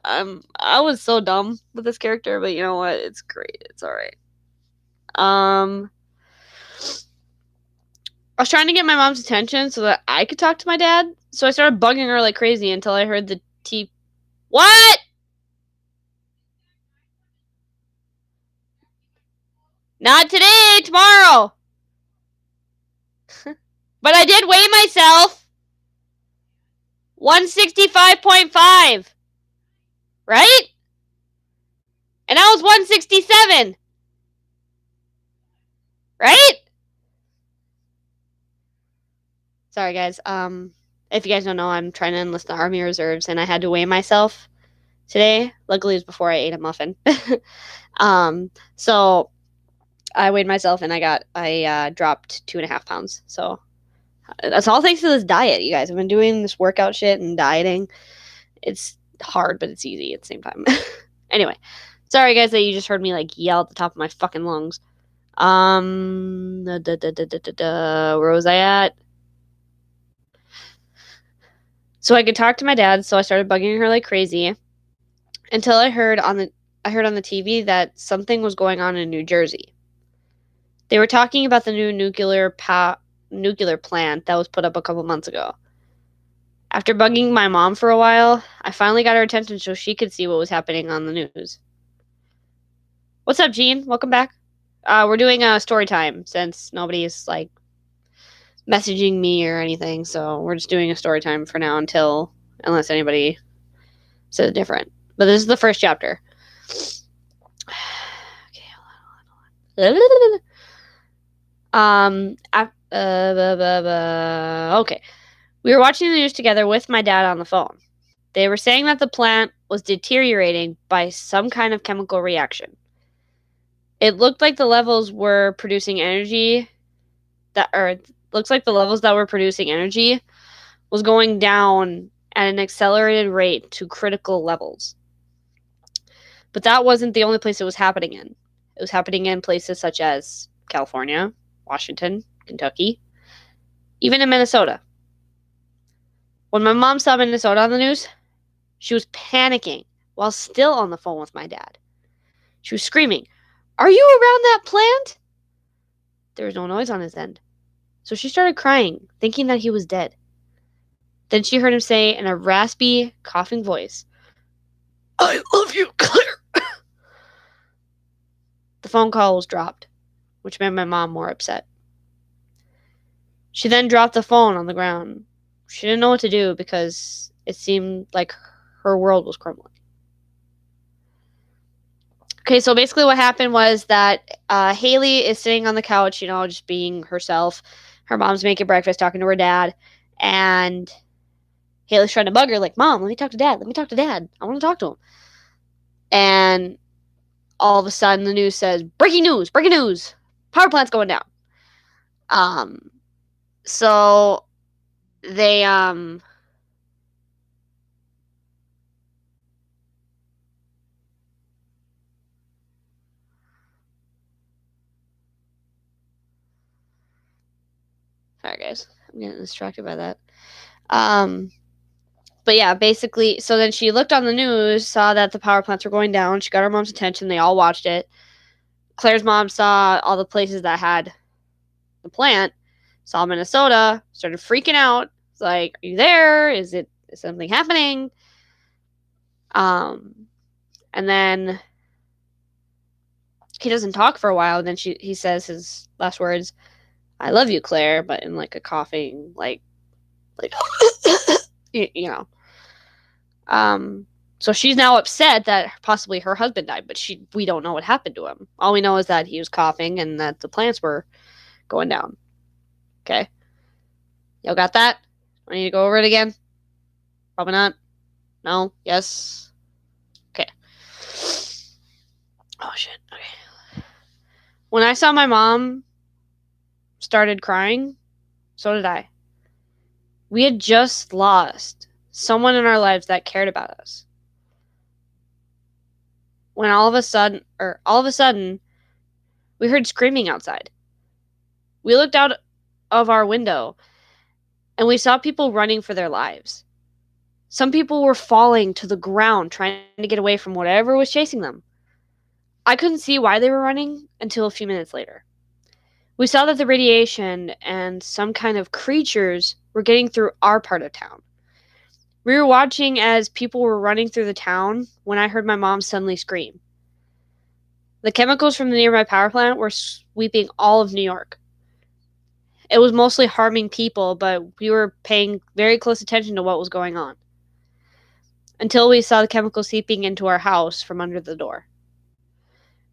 [SPEAKER 1] I was so dumb with this character, but you know what? It's great. It's all right. I was trying to get my mom's attention so that I could talk to my dad. So I started bugging her like crazy until I heard the T.
[SPEAKER 2] What? Not today, tomorrow. But I did weigh myself. 165.5. Right? And I was 167. Right? Sorry, guys. If you guys don't know, I'm trying to enlist the Army Reserves, and I had to weigh myself today. Luckily, it was before I ate a muffin. So I weighed myself, and I dropped 2.5 pounds. So that's all thanks to this diet, you guys. I've been doing this workout shit and dieting. It's hard, but it's easy at the same time. Anyway, sorry, guys, that you just heard me like yell at the top of my fucking lungs. Where was I at? So I could talk to my dad, so I started bugging her like crazy until I heard on the TV that something was going on in New Jersey. They were talking about the new nuclear plant that was put up a couple months ago. After bugging my mom for a while, I finally got her attention so she could see what was happening on the news. What's up, Jean? Welcome back. We're doing a story time since nobody's like messaging me or anything, so we're just doing a story time for now unless anybody says different. But this is the first chapter. Okay, hold on. Okay. We were watching the news together with my dad on the phone. They were saying that the plant was deteriorating by some kind of chemical reaction. It looked like the levels were producing energy was going down at an accelerated rate to critical levels. But that wasn't the only place it was happening in. It was happening in places such as California, Washington, Kentucky, even in Minnesota. When my mom saw Minnesota on the news, she was panicking while still on the phone with my dad. She was screaming, "Are you around that plant?" There was no noise on his end. So she started crying, thinking that he was dead. Then she heard him say in a raspy, coughing voice, "I love you, Claire." The phone call was dropped, which made my mom more upset. She then dropped the phone on the ground. She didn't know what to do because it seemed like her world was crumbling. Okay, so basically what happened was that Haley is sitting on the couch, just being herself. Her mom's making breakfast, talking to her dad, and Haley's trying to bug her, like, "Mom, let me talk to Dad. Let me talk to Dad. I want to talk to him." And all of a sudden, the news says, breaking news, power plant's going down. So they, sorry guys, I'm getting distracted by that. But yeah, basically, so then she looked on the news, saw that the power plants were going down. She got her mom's attention. They all watched it. Claire's mom saw all the places that had the plant, saw Minnesota, started freaking out. It's like, "Are you there? Is something happening?" And then he doesn't talk for a while. And then he says his last words, "I love you, Claire," but in like a coughing, like, you know. So she's now upset that possibly her husband died, but we don't know what happened to him. All we know is that he was coughing and that the plants were going down. Okay. Y'all got that? I need to go over it again? Probably not. No? Yes? Okay. Oh, shit. Okay. When I saw my mom started crying, so did I. We had just lost someone in our lives that cared about us. When all of a sudden, we heard screaming outside. We looked out of our window and we saw people running for their lives. Some people were falling to the ground trying to get away from whatever was chasing them. I couldn't see why they were running until a few minutes later. We saw that the radiation and some kind of creatures were getting through our part of town.
[SPEAKER 3] We were watching as people were running through the town when I heard my mom suddenly scream. The chemicals from the nearby power plant were sweeping all of New York. It was mostly harming people, but we were paying very close attention to what was going on. Until we saw the chemicals seeping into our house from under the door.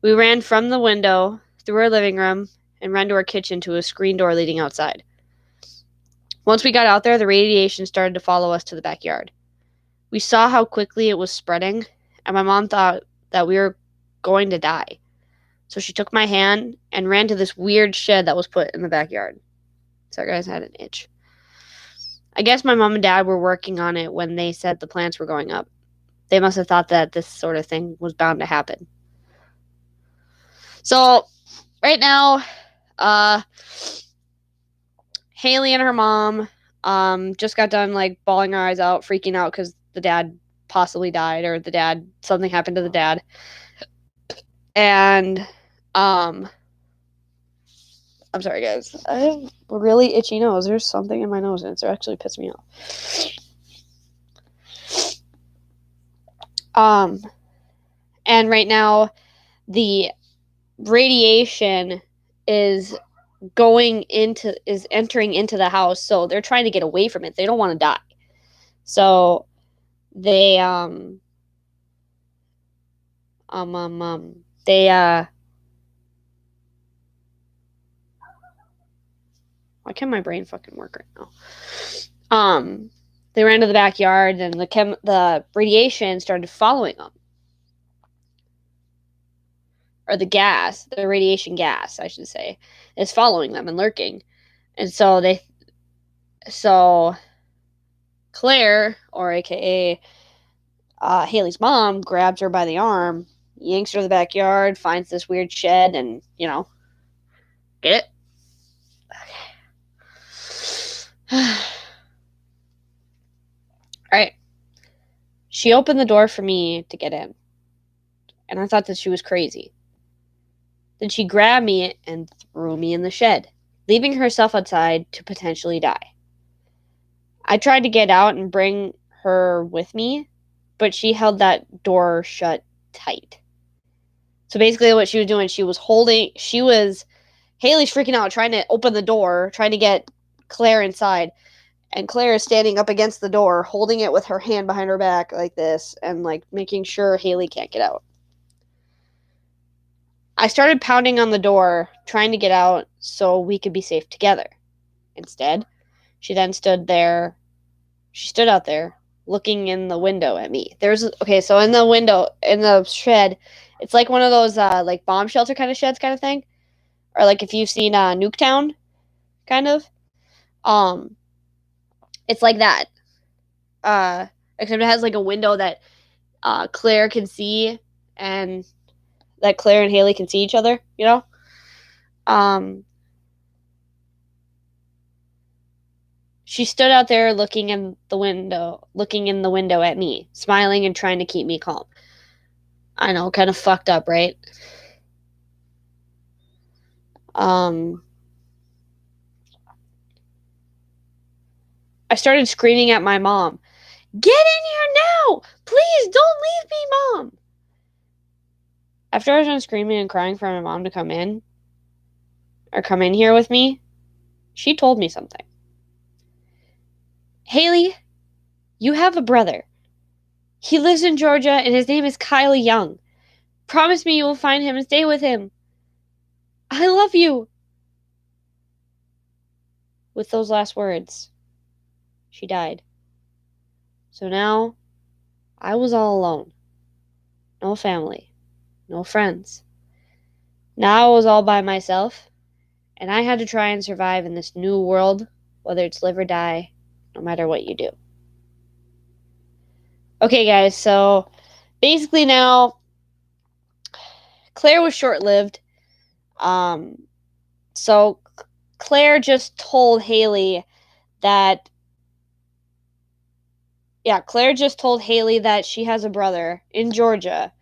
[SPEAKER 3] We ran from the window, through our living room, and ran to our kitchen to a screen door leading outside. Once we got out there, the radiation started to follow us to the backyard. We saw how quickly it was spreading, and my mom thought that we were going to die. So she took my hand and ran to this weird shed that was put in the backyard. Sorry, guys, I had an itch. I guess my mom and dad were working on it when they said the plants were going up. They must have thought that this sort of thing was bound to happen. So, right now, Haley and her mom just got done, like, bawling her eyes out, freaking out because the dad possibly died, or something happened to the dad. And, I'm sorry, guys. I have a really itchy nose. There's something in my nose, and it's actually pissed me off. And right now, the radiation is entering into the house, so they're trying to get away from it. They don't want to die. So they why can't my brain fucking work right now? They ran to the backyard, and the radiation started following them. Or the radiation gas, I should say, is following them and lurking. And so Claire, or AKA Haley's mom, grabs her by the arm, yanks her to the backyard, finds this weird shed, and, get it? Okay. Alright. She opened the door for me to get in, and I thought that she was crazy. Then she grabbed me and threw me in the shed, leaving herself outside to potentially die. I tried to get out and bring her with me, but she held that door shut tight. So basically what she was doing, Haley's freaking out, trying to open the door, trying to get Claire inside. And Claire is standing up against the door, holding it with her hand behind her back like this, and, like, making sure Haley can't get out. I started pounding on the door, trying to get out so we could be safe together. Instead, she then stood out there, looking in the window at me. So in the window, in the shed, it's like one of those, like, bomb shelter kind of sheds kind of thing. Or, like, if you've seen, Nuketown, kind of. It's like that. Except it has, like, a window that, Claire can see, and that Claire and Haley can see each other, She stood out there looking in the window at me, smiling and trying to keep me calm. I know, kind of fucked up, right? I started screaming at my mom, "Get in here now! Please don't leave me, Mom!" After I was done screaming and crying for my mom to come in here with me, she told me something. "Haley, you have a brother. He lives in Georgia, and his name is Kyle Young. Promise me you will find him and stay with him. I love you." With those last words, she died. So now, I was all alone. No family. No friends. Now I was all by myself, and I had to try and survive in this new world, whether it's live or die, no matter what you do. Okay, guys, so basically now, Claire was short-lived. So Claire just told Haley that she has a brother in Georgia.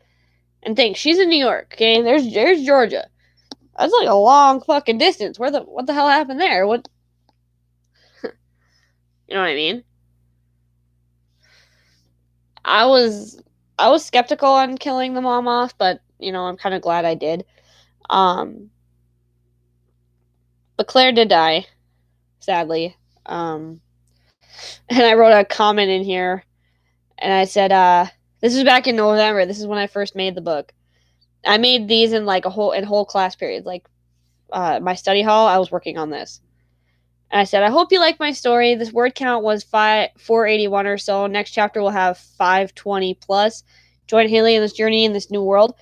[SPEAKER 3] And think, she's in New York, okay? There's Georgia. That's like a long fucking distance. What the hell happened there? What? You know what I mean? I was skeptical on killing the mom off, but I'm kind of glad I did. But Claire did die, sadly. And I wrote a comment in here, and I said, "This is back in November. This is when I first made the book. I made these in like whole class periods, like my study hall. I was working on this." And I said, I hope you like my story. This word count was 481 or so. Next chapter will have 520 plus. Join Haley in this journey in this new world.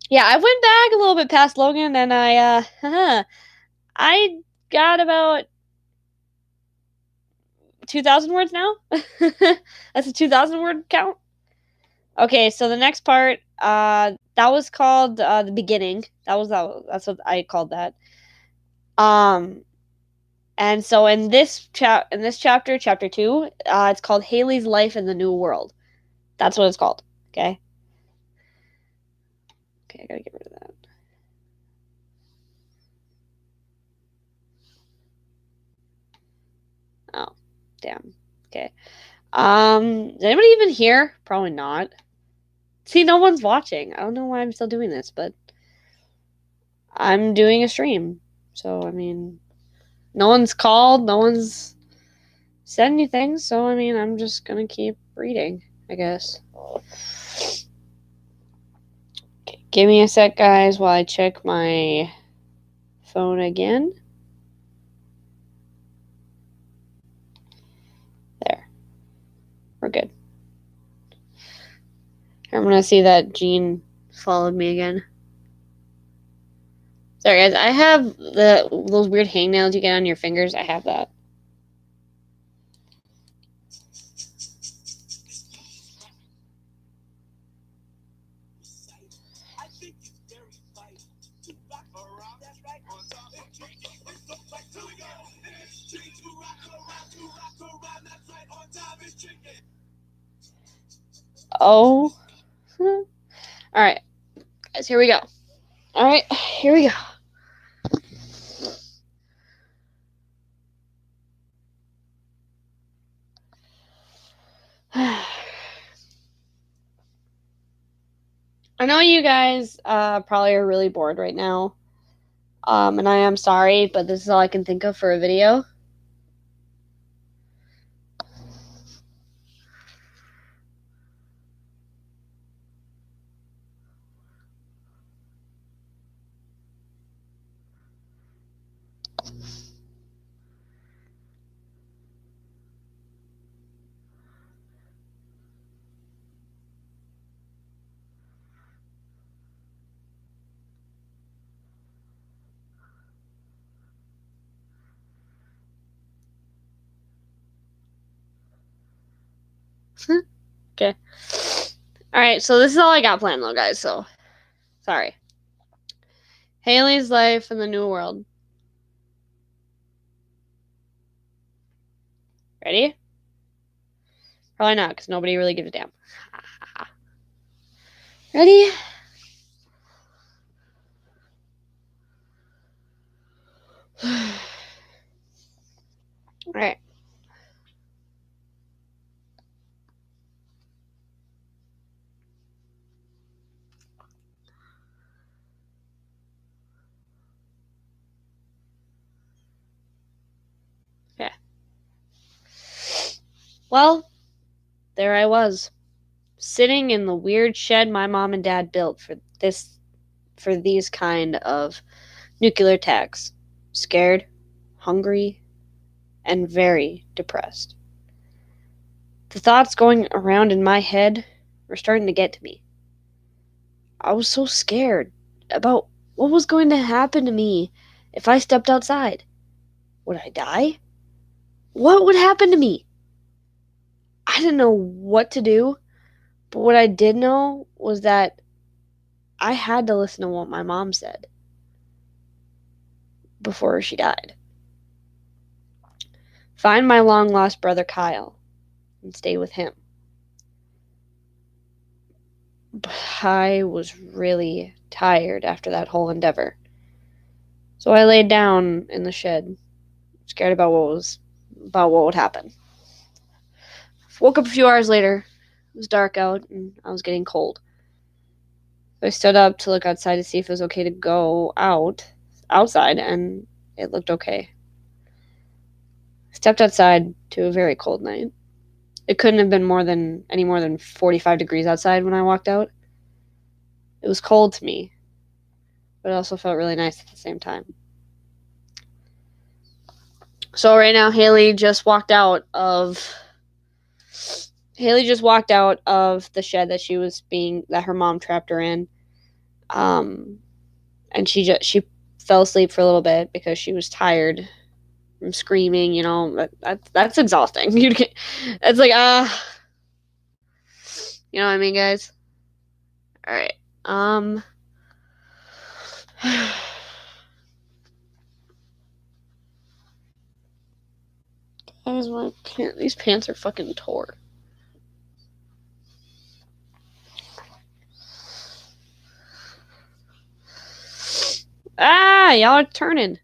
[SPEAKER 3] Yeah, I went back a little bit past Logan, and I got about 2,000 words now. That's a 2,000 word count. Okay, so the next part, that was called the beginning. That's what I called that. And so in this chapter, chapter 2, it's called Haley's Life in the New World. That's what it's called. Okay. Okay, I gotta get rid of that. Oh, damn. Okay. Is anybody even here? Probably not. See, no one's watching. I don't know why I'm still doing this, but I'm doing a stream. So, I mean, no one's called, no one's said anything, so, I mean, I'm just gonna keep reading, I guess. Okay, give me a sec, guys, while I check my phone again. There. We're good. I'm gonna see that Jean followed me again. Sorry, guys. I have those weird hangnails you get on your fingers. I have that. Oh. All right, guys. Here we go. All right, here we go. I know you guys probably are really bored right now. And I am sorry, but this is all I can think of for a video. Okay. All right, so this is all I got planned, though, guys. So, sorry. Haley's Life in the New World. Ready? Probably not, because nobody really gives a damn. Ready? All right. Okay. Well, there I was, sitting in the weird shed my mom and dad built for these kind of nuclear attacks. Scared, hungry, and very depressed. The thoughts going around in my head were starting to get to me. I was so scared about what was going to happen to me if I stepped outside. Would I die? What would happen to me? I didn't know what to do, but what I did know was that I had to listen to what my mom said before she died. Find my long lost brother Kyle and stay with him. But I was really tired after that whole endeavor. So I laid down in the shed, scared about what would happen. Woke up a few hours later It was dark out, and I was getting cold. So I stood up to look outside to see if it was okay to go outside, and it looked okay. I stepped outside to a very cold night. It couldn't have been any more than 45 degrees outside when I walked out. It was cold to me, but it also felt really nice at the same time. So right now, Haley just walked out of the shed that her mom trapped her in. And she fell asleep for a little bit because she was tired from screaming. That's exhausting. It's like you know what I mean, guys. All right. These pants are fucking tore. Y'all are turning.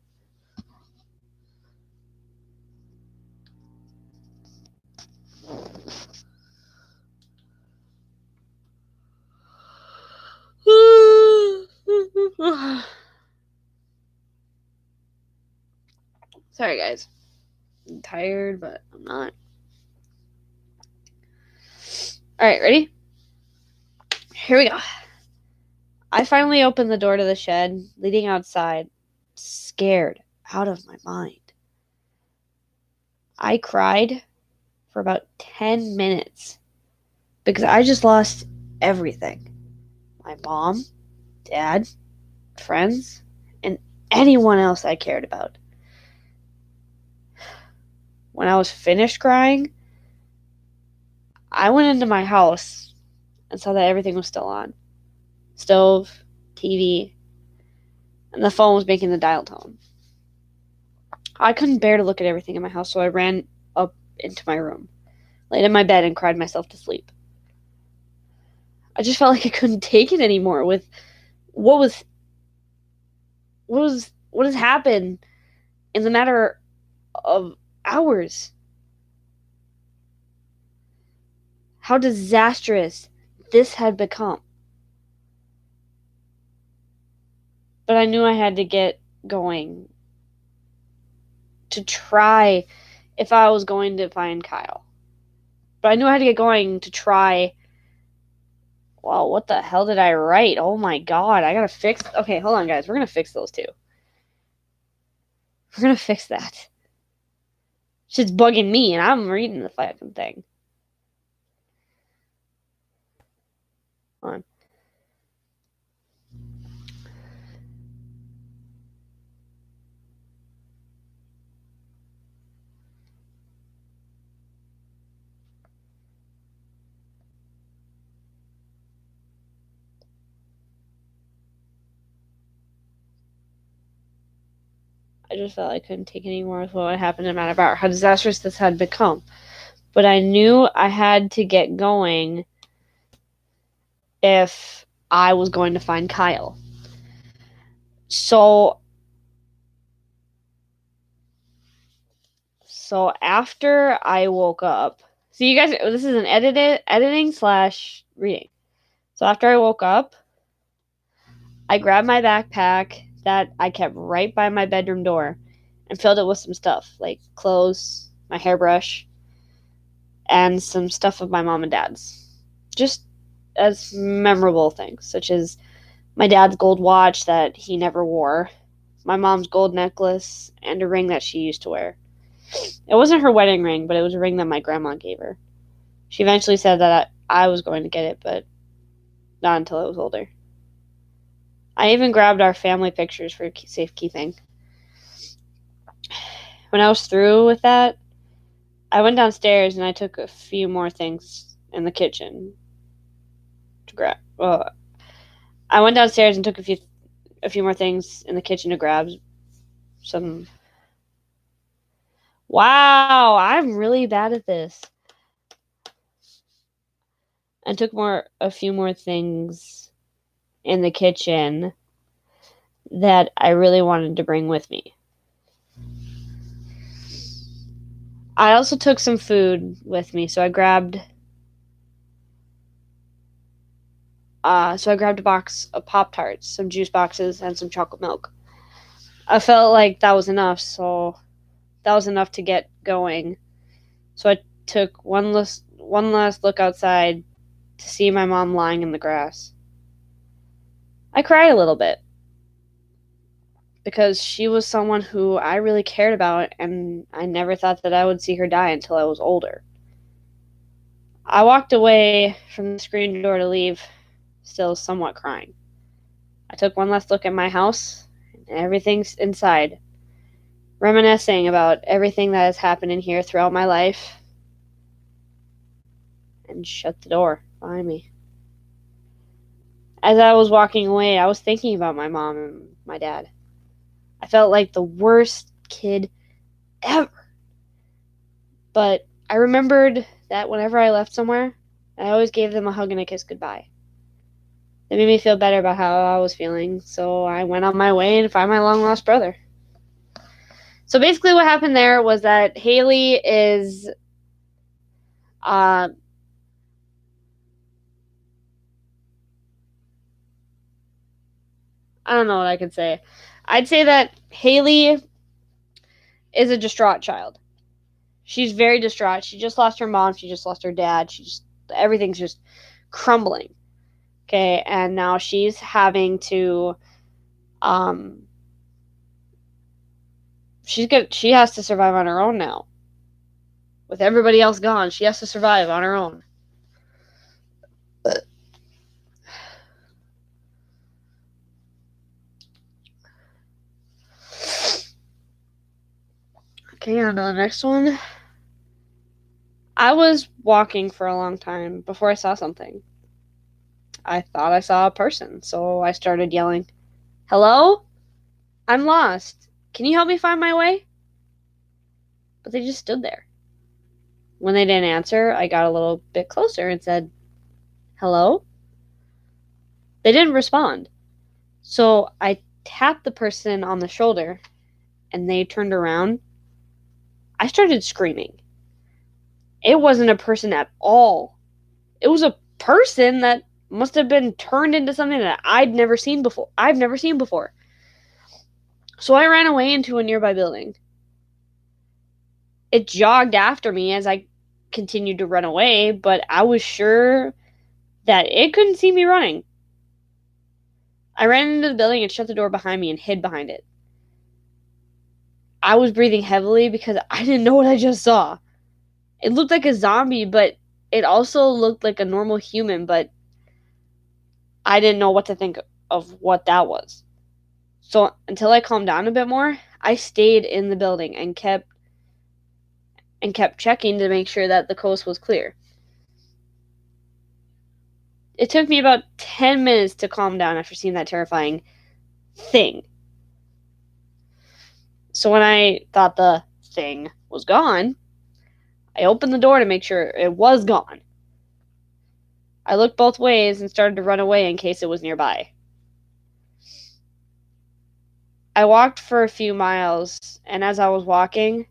[SPEAKER 3] Sorry, guys. I'm tired, but I'm not. Alright, ready? Here we go. I finally opened the door to the shed, leading outside, scared out of my mind. I cried for about 10 minutes because I just lost everything. My mom, dad, friends, and anyone else I cared about. When I was finished crying, I went into my house and saw that everything was still on. Stove, TV, and the phone was making the dial tone. I couldn't bear to look at everything in my house, so I ran up into my room, laid in my bed, and cried myself to sleep. I just felt like I couldn't take it anymore with what has happened in the matter of hours. How disastrous this had become. But I knew I had to get going to try if I was going to find Kyle. But I knew I had to get going to try. Wow, what the hell did I write? Oh my god, I gotta fix. Okay, hold on, guys. We're gonna fix those two. We're gonna fix that. Shit's bugging me, and I'm reading the fucking thing. Hold on. I just felt I couldn't take any more with what happened in my about how disastrous this had become. But I knew I had to get going if I was going to find Kyle. So after I woke up, so you guys, this is an editing / reading. So after I woke up, I grabbed my backpack that I kept right by my bedroom door and filled it with some stuff like clothes, my hairbrush, and some stuff of my mom and dad's. Just as memorable things, such as my dad's gold watch that he never wore, my mom's gold necklace, and a ring that she used to wear. It wasn't her wedding ring, but it was a ring that my grandma gave her. She eventually said that I was going to get it, but not until I was older. I even grabbed our family pictures for safekeeping. When I was through with that, I went downstairs and I took a few more things in the kitchen to grab. Well, I went downstairs and took a few more things in the kitchen to grab some. Wow, I'm really bad at this. I took a few more things in the kitchen that I really wanted to bring with me. I also took some food with me, so I grabbed So I grabbed a box of Pop-Tarts, some juice boxes, and some chocolate milk. I felt like that was enough, so that was enough to get going. So I took one last look outside to see my mom lying in the grass. I cried a little bit because she was someone who I really cared about, and I never thought that I would see her die until I was older. I walked away from the screen door to leave, still somewhat crying. I took one last look at my house and everything's inside, reminiscing about everything that has happened in here throughout my life, and shut the door behind me. As I was walking away, I was thinking about my mom and my dad. I felt like the worst kid ever. But I remembered that whenever I left somewhere, I always gave them a hug and a kiss goodbye. It made me feel better about how I was feeling, so I went on my way to find my long lost brother. So basically, what happened there was that Haley is. I don't know what I could say. I'd say that Haley is a distraught child. She's very distraught. She just lost her mom. She just lost her dad. Everything's just crumbling. Okay, and now she's having to. She has to survive on her own now. With everybody else gone, she has to survive on her own. Okay, on to the next one. I was walking for a long time before I saw something. I thought I saw a person, so I started yelling, "Hello? I'm lost. Can you help me find my way?" But they just stood there. When they didn't answer, I got a little bit closer and said, "Hello?" They didn't respond. So I tapped the person on the shoulder, and they turned around. I started screaming. It wasn't a person at all. It was a person that must have been turned into something that I've never seen before. So I ran away into a nearby building. It jogged after me as I continued to run away, but I was sure that it couldn't see me running. I ran into the building and shut the door behind me and hid behind it. I was breathing heavily because I didn't know what I just saw. It looked like a zombie, but it also looked like a normal human, but I didn't know what to think of what that was. So until I calmed down a bit more, I stayed in the building and kept checking to make sure that the coast was clear. It took me about 10 minutes to calm down after seeing that terrifying thing. So when I thought the thing was gone, I opened the door to make sure it was gone. I looked both ways and started to run away in case it was nearby. I walked for a few miles, and as I was walking,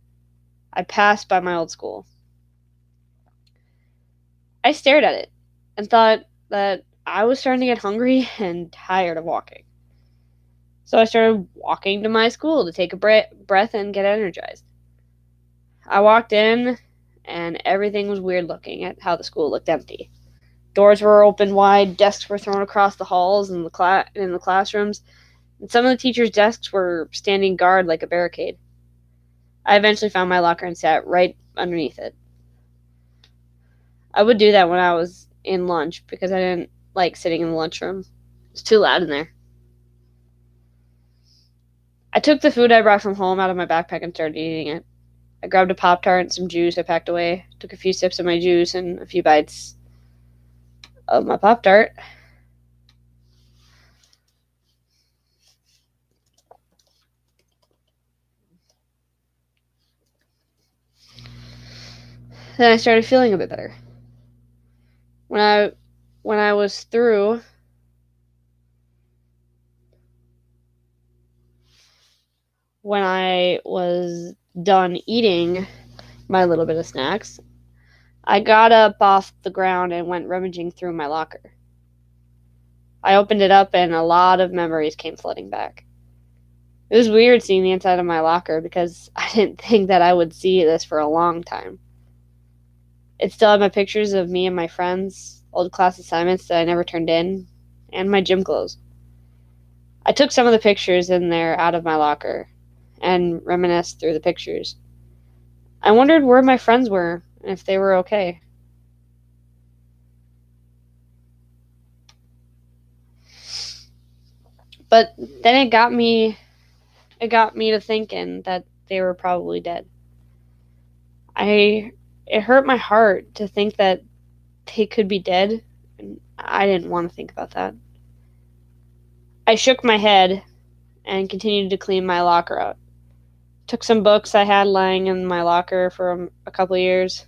[SPEAKER 3] I passed by my old school. I stared at it and thought that I was starting to get hungry and tired of walking. So I started walking to my school to take a breath and get energized. I walked in, and everything was weird looking at how the school looked empty. Doors were open wide, desks were thrown across the halls and in the classrooms, and some of the teachers' desks were standing guard like a barricade. I eventually found my locker and sat right underneath it. I would do that when I was in lunch because I didn't like sitting in the lunchroom. It was too loud in there. I took the food I brought from home out of my backpack and started eating it. I grabbed a Pop-Tart and some juice I packed away, took a few sips of my juice and a few bites of my Pop-Tart. Then I started feeling a bit better. When I was through, when I was done eating my little bit of snacks, I got up off the ground and went rummaging through my locker. I opened it up and a lot of memories came flooding back. It was weird seeing the inside of my locker because I didn't think that I would see this for a long time. It still had my pictures of me and my friends, old class assignments that I never turned in, and my gym clothes. I took some of the pictures in there out of my locker and reminisced through the pictures. I wondered where my friends were and if they were okay. But then it got me to thinking that they were probably dead. It hurt my heart to think that they could be dead, and I didn't want to think about that. I shook my head and continued to clean my locker out. Took some books I had lying in my locker for a couple of years.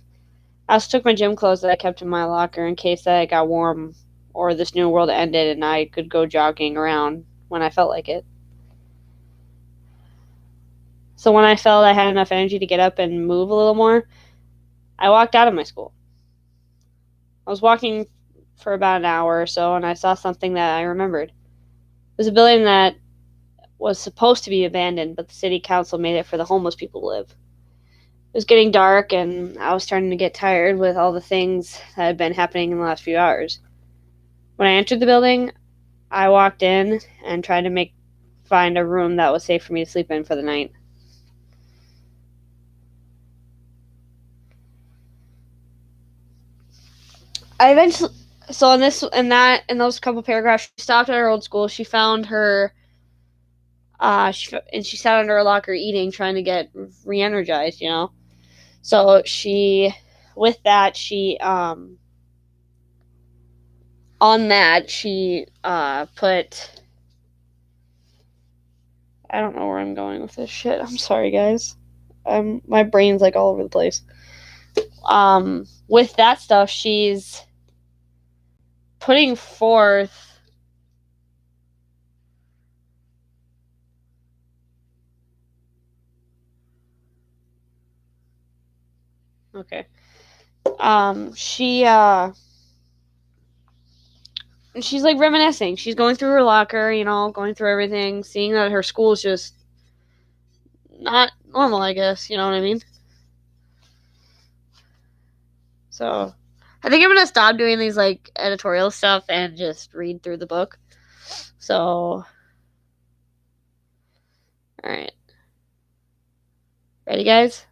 [SPEAKER 3] I also took my gym clothes that I kept in my locker in case that it got warm or this new world ended and I could go jogging around when I felt like it. So when I felt I had enough energy to get up and move a little more, I walked out of my school. I was walking for about an hour or so and I saw something that I remembered. It was a building that was supposed to be abandoned, but the city council made it for the homeless people to live. It was getting dark and I was starting to get tired with all the things that had been happening in the last few hours. When I entered the building, I walked in and tried to find a room that was safe for me to sleep in for the night. I eventually, so in those couple paragraphs, she stopped at her old school. She found her, and she sat under her locker eating, trying to get re-energized. So with that, on that she put. I don't know where I'm going with this shit. I'm sorry, guys. My brain's like all over the place. With that stuff, she's putting forth okay. She's like reminiscing. She's going through her locker, going through everything, seeing that her school is just not normal, I guess, you know what I mean? So I think I'm gonna stop doing these like editorial stuff and just read through the book. So alright. Ready, guys?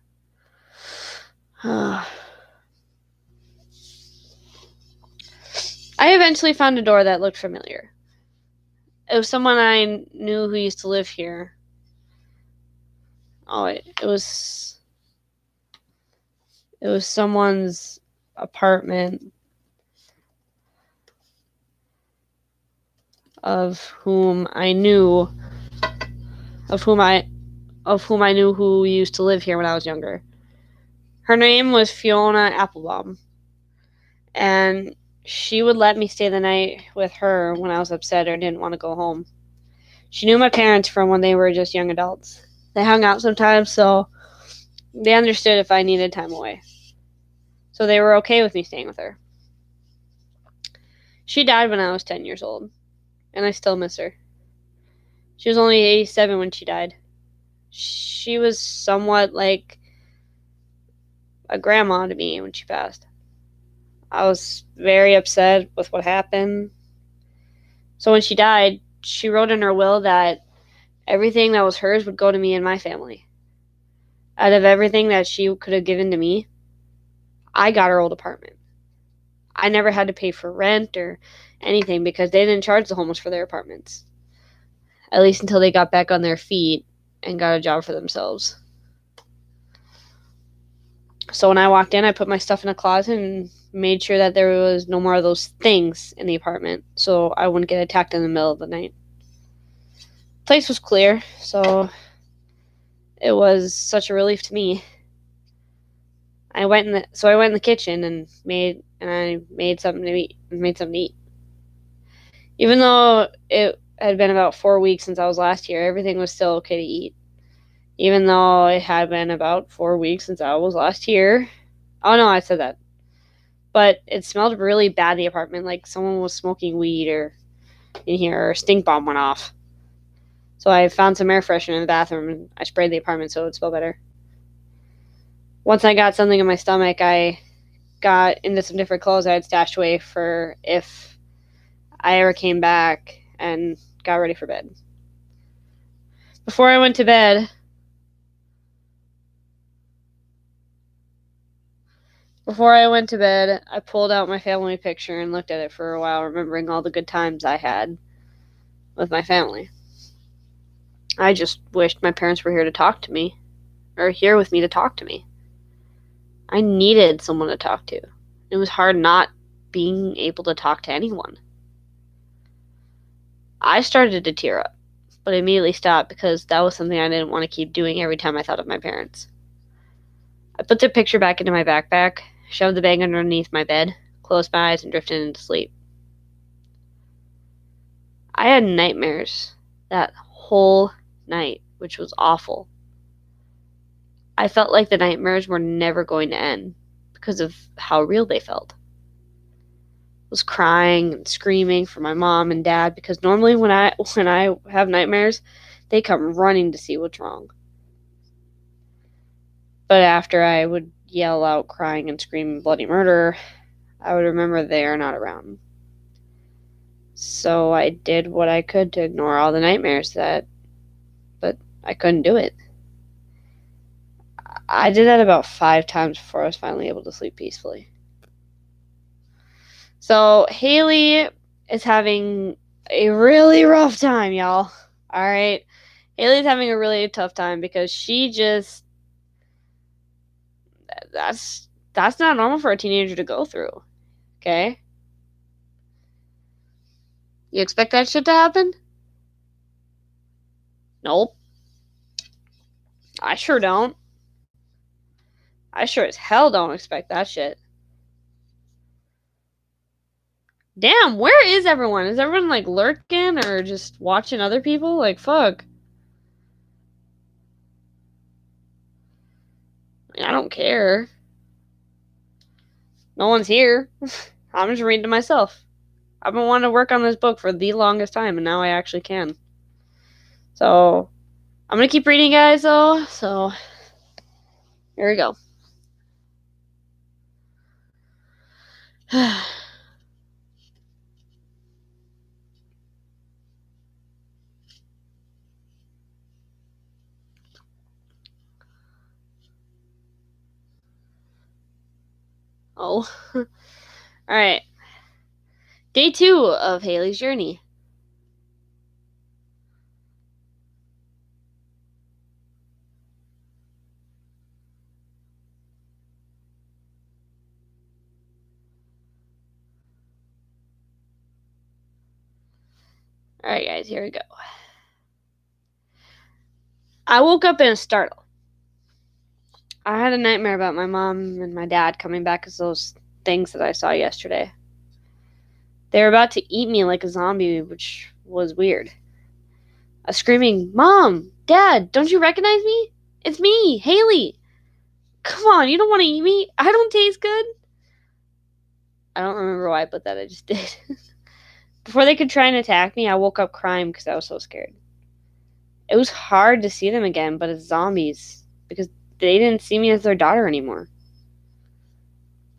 [SPEAKER 3] I eventually found a door that looked familiar. It was someone I knew who used to live here. Oh, it was someone's apartment of whom I knew who used to live here when I was younger. Her name was Fiona Applebaum, and she would let me stay the night with her when I was upset or didn't want to go home. She knew my parents from when they were just young adults. They hung out sometimes, so they understood if I needed time away. So they were okay with me staying with her. She died when I was 10 years old, and I still miss her. She was only 87 when she died. She was somewhat like a grandma to me when she passed. I was very upset with what happened. So when she died, she wrote in her will that everything that was hers would go to me and my family. Out of everything that she could have given to me, I got her old apartment. I never had to pay for rent or anything because they didn't charge the homeless for their apartments. At least until they got back on their feet and got a job for themselves. So when I walked in, I put my stuff in a closet and made sure that there was no more of those things in the apartment so I wouldn't get attacked in the middle of the night. The place was clear, so it was such a relief to me. I went in the kitchen and made something to eat. Even though it had been about 4 weeks since I was last here, everything was still okay to eat. Even though it had been about 4 weeks since I was last here. Oh no, I said that. But it smelled really bad in the apartment, like someone was smoking weed or in here, or a stink bomb went off. So I found some air freshener in the bathroom and I sprayed the apartment so it would smell better. Once I got something in my stomach, I got into some different clothes I had stashed away for if I ever came back, and got ready for bed. Before I went to bed, I pulled out my family picture and looked at it for a while, remembering all the good times I had with my family. I just wished my parents were here to talk to me, or here with me to talk to me. I needed someone to talk to. It was hard not being able to talk to anyone. I started to tear up, but immediately stopped because that was something I didn't want to keep doing every time I thought of my parents. I put the picture back into my backpack, shoved the bag underneath my bed, closed my eyes, and drifted into sleep. I had nightmares that whole night, which was awful. I felt like the nightmares were never going to end because of how real they felt. I was crying and screaming for my mom and dad because normally when I have nightmares, they come running to see what's wrong. But after I would yell out crying and scream bloody murder, I would remember they are not around. So I did what I could to ignore all the nightmares but I couldn't do it. I did that about 5 times before I was finally able to sleep peacefully. So Haley is having a really rough time, y'all. Alright? Haley's having a really tough time because she just... That's not normal for a teenager to go through. Okay? You expect that shit to happen? Nope. I sure don't. I sure as hell don't expect that shit. Damn, where is everyone? Is everyone like lurking or just watching other people? Like, fuck. I don't care. No one's here. I'm just reading to myself. I've been wanting to work on this book for the longest time, and now I actually can. So, I'm gonna keep reading, guys, though. So, here we go. Oh. Alright. Day 2 of Haley's journey. Alright, guys, here we go. I woke up in a startle. I had a nightmare about my mom and my dad coming back as those things that I saw yesterday. They were about to eat me like a zombie, which was weird. I was screaming, "Mom! Dad! Don't you recognize me? It's me, Haley! Come on, you don't want to eat me? I don't taste good." I don't remember why I put that, I just did. Before they could try and attack me, I woke up crying because I was so scared. It was hard to see them again, but as zombies, because they didn't see me as their daughter anymore.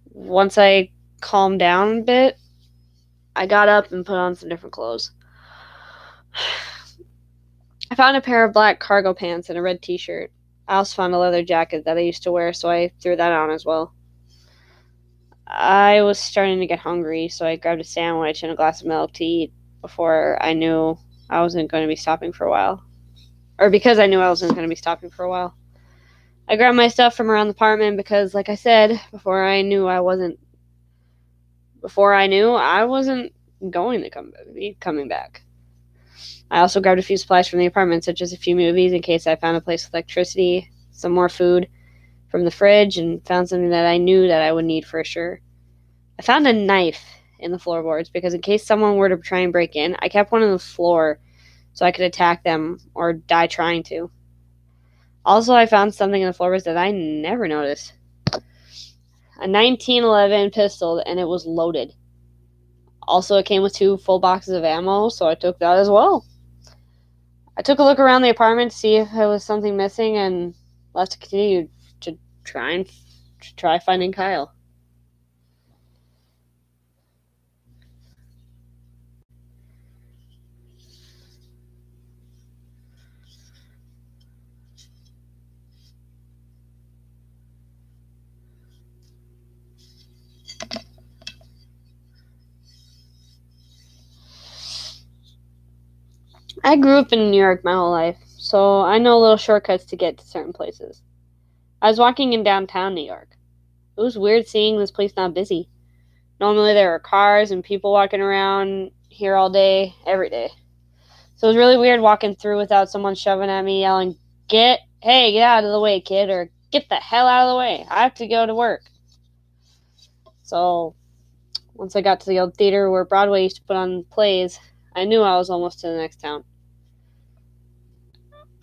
[SPEAKER 3] Once I calmed down a bit, I got up and put on some different clothes. I found a pair of black cargo pants and a red t-shirt. I also found a leather jacket that I used to wear, so I threw that on as well. I was starting to get hungry, so I grabbed a sandwich and a glass of milk to eat before I knew I wasn't going to be stopping for a while. Or because I knew I wasn't going to be stopping for a while. I grabbed my stuff from around the apartment because, like I said, before I knew I wasn't going to be coming back. I also grabbed a few supplies from the apartment, such as a few movies in case I found a place with electricity, some more food from the fridge, and found something that I knew that I would need for sure. I found a knife in the floorboards because in case someone were to try and break in, I kept one on the floor so I could attack them or die trying to. Also, I found something in the floorboards that I never noticed. A 1911 pistol, and it was loaded. Also, it came with 2 full boxes of ammo, so I took that as well. I took a look around the apartment to see if there was something missing and left to continue to try finding Kyle. I grew up in New York my whole life, so I know little shortcuts to get to certain places. I was walking in downtown New York. It was weird seeing this place not busy. Normally there are cars and people walking around here all day, every day. So it was really weird walking through without someone shoving at me, yelling, get out of the way, kid, or get the hell out of the way. I have to go to work. So once I got to the old theater where Broadway used to put on plays, I knew I was almost to the next town.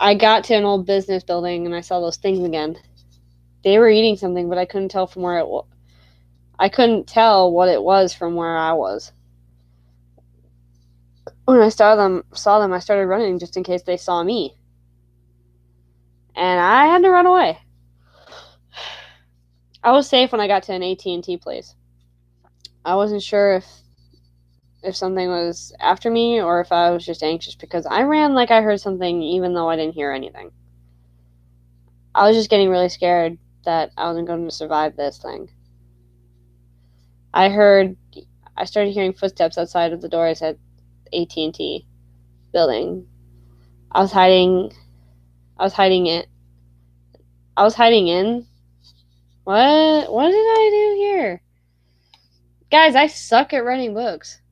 [SPEAKER 3] I got to an old business building and I saw those things again. They were eating something, but I couldn't tell from where it was. I couldn't tell what it was from where I was. When I saw them, I started running just in case they saw me. And I had to run away. I was safe when I got to an AT&T place. I wasn't sure if something was after me or if I was just anxious because I ran like I heard something even though I didn't hear anything. I was just getting really scared that I wasn't going to survive this thing. I started hearing footsteps outside of the doors at AT&T building. I was hiding in. What did I do here? Guys, I suck at writing books.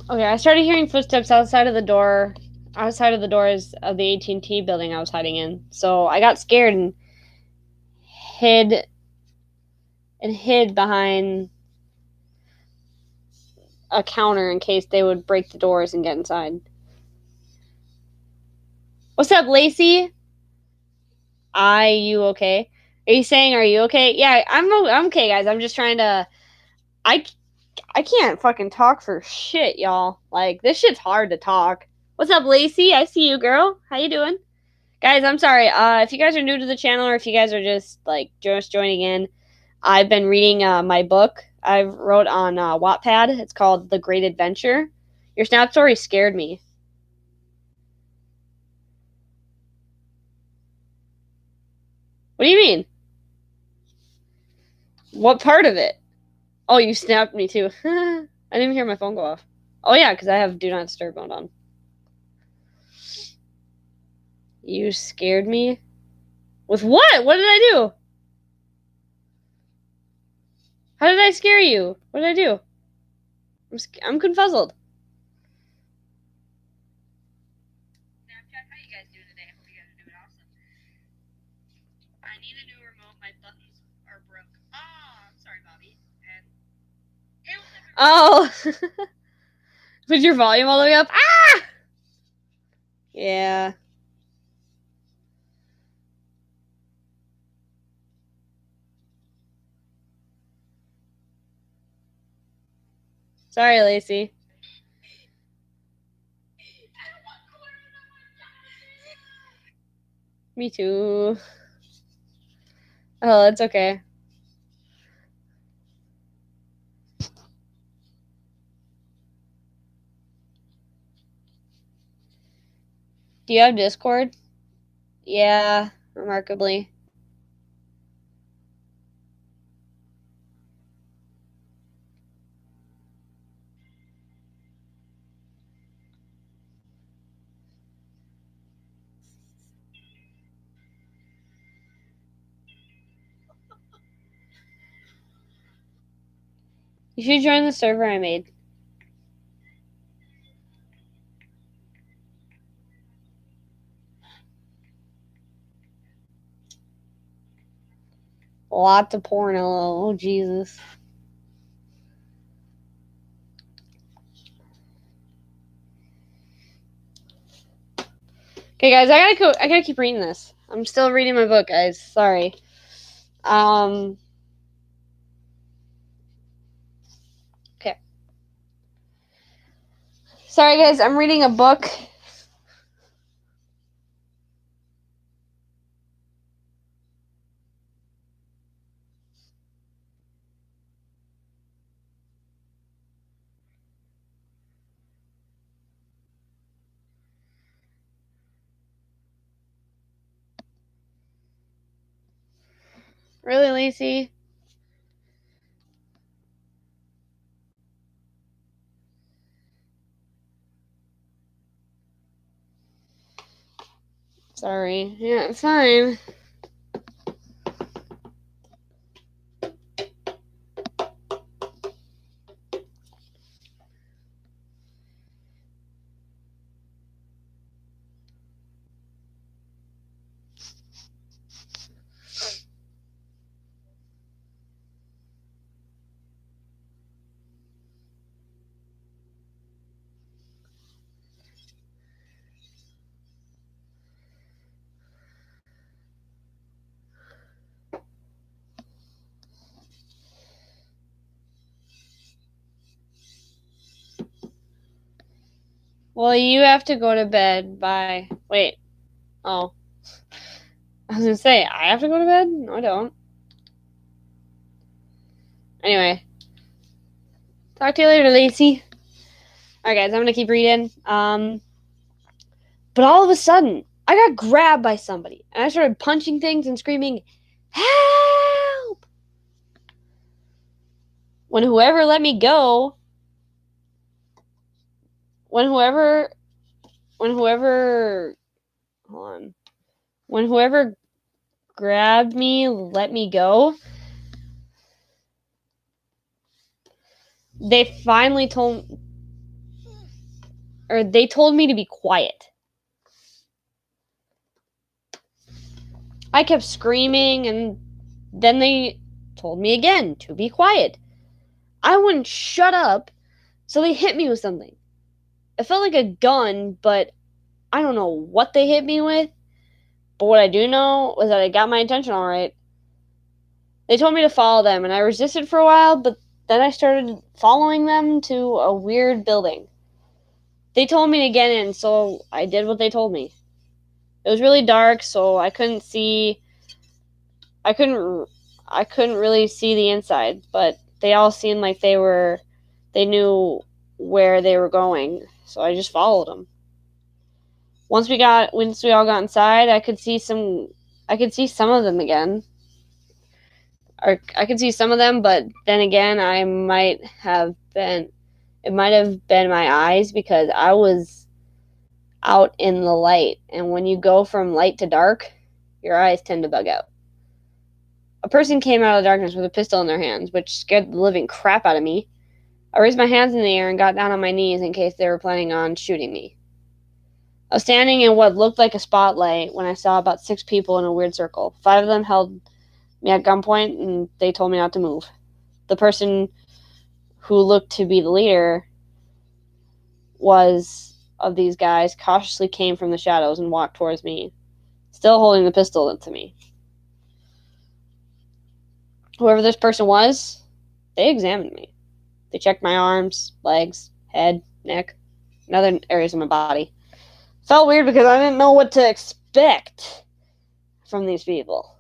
[SPEAKER 3] Okay, I started hearing footsteps outside of the doors of the AT&T building I was hiding in. So I got scared and hid behind a counter in case they would break the doors and get inside. What's up, Lacey? You okay? Are you saying, are you okay? Yeah, I'm okay, guys. I'm just trying to... I can't fucking talk for shit, y'all. Like, this shit's hard to talk. What's up, Lacey? I see you, girl. How you doing? Guys, I'm sorry. If you guys are new to the channel or if you guys are just, like, just joining in, I've been reading my book I wrote on Wattpad. It's called The Great Adventure. Your snap story scared me. What do you mean? What part of it? Oh, you snapped me too. I didn't even hear my phone go off. Oh yeah, because I have Do Not Disturb mode on. You scared me? With what? What did I do? How did I scare you? What did I do? I'm confuzzled. Snapchat, how you guys doing today? I hope you guys are doing awesome. I need a new remote. My buttons are broke. Ah, I'm sorry, Bobby. Oh. Put your volume all the way up. Ah! Yeah. Sorry, Lacey. Me too. Oh, it's okay. Do you have Discord? Yeah, remarkably. You should join the server I made. Lots of porno. Oh, Jesus. Okay, guys, I gotta keep reading this. I'm still reading my book, guys. Sorry. Okay. Sorry, guys. I'm reading a book. Really, Lacey? Sorry. Yeah, it's fine. Well, you have to go to bed by... Wait. Oh. I was gonna say, I have to go to bed? No, I don't. Anyway. Talk to you later, Lacey. Alright, guys, I'm gonna keep reading. But all of a sudden, I got grabbed by somebody. And I started punching things and screaming, "Help!" When whoever let me go... When whoever... Hold on. When whoever grabbed me, let me go, they finally told me to be quiet. I kept screaming, and then they told me again to be quiet. I wouldn't shut up, so they hit me with something. It felt like a gun, but I don't know what they hit me with. But what I do know was that it got my attention all right. They told me to follow them, and I resisted for a while, but then I started following them to a weird building. They told me to get in, so I did what they told me. It was really dark, so I couldn't really see the inside, but they all seemed like they knew where they were going, so I just followed them. Once we all got inside, I could see some of them again. Or I could see some of them, but then again, it might have been my eyes, because I was out in the light, and when you go from light to dark, your eyes tend to bug out. A person came out of the darkness with a pistol in their hands, which scared the living crap out of me. I raised my hands in the air and got down on my knees in case they were planning on shooting me. I was standing in what looked like a spotlight when I saw about 6 people in a weird circle. 5 of them held me at gunpoint, and they told me not to move. The person who looked to be the leader of these guys cautiously came from the shadows and walked towards me, still holding the pistol to me. Whoever this person was, they examined me. They checked my arms, legs, head, neck, and other areas of my body. Felt weird because I didn't know what to expect from these people.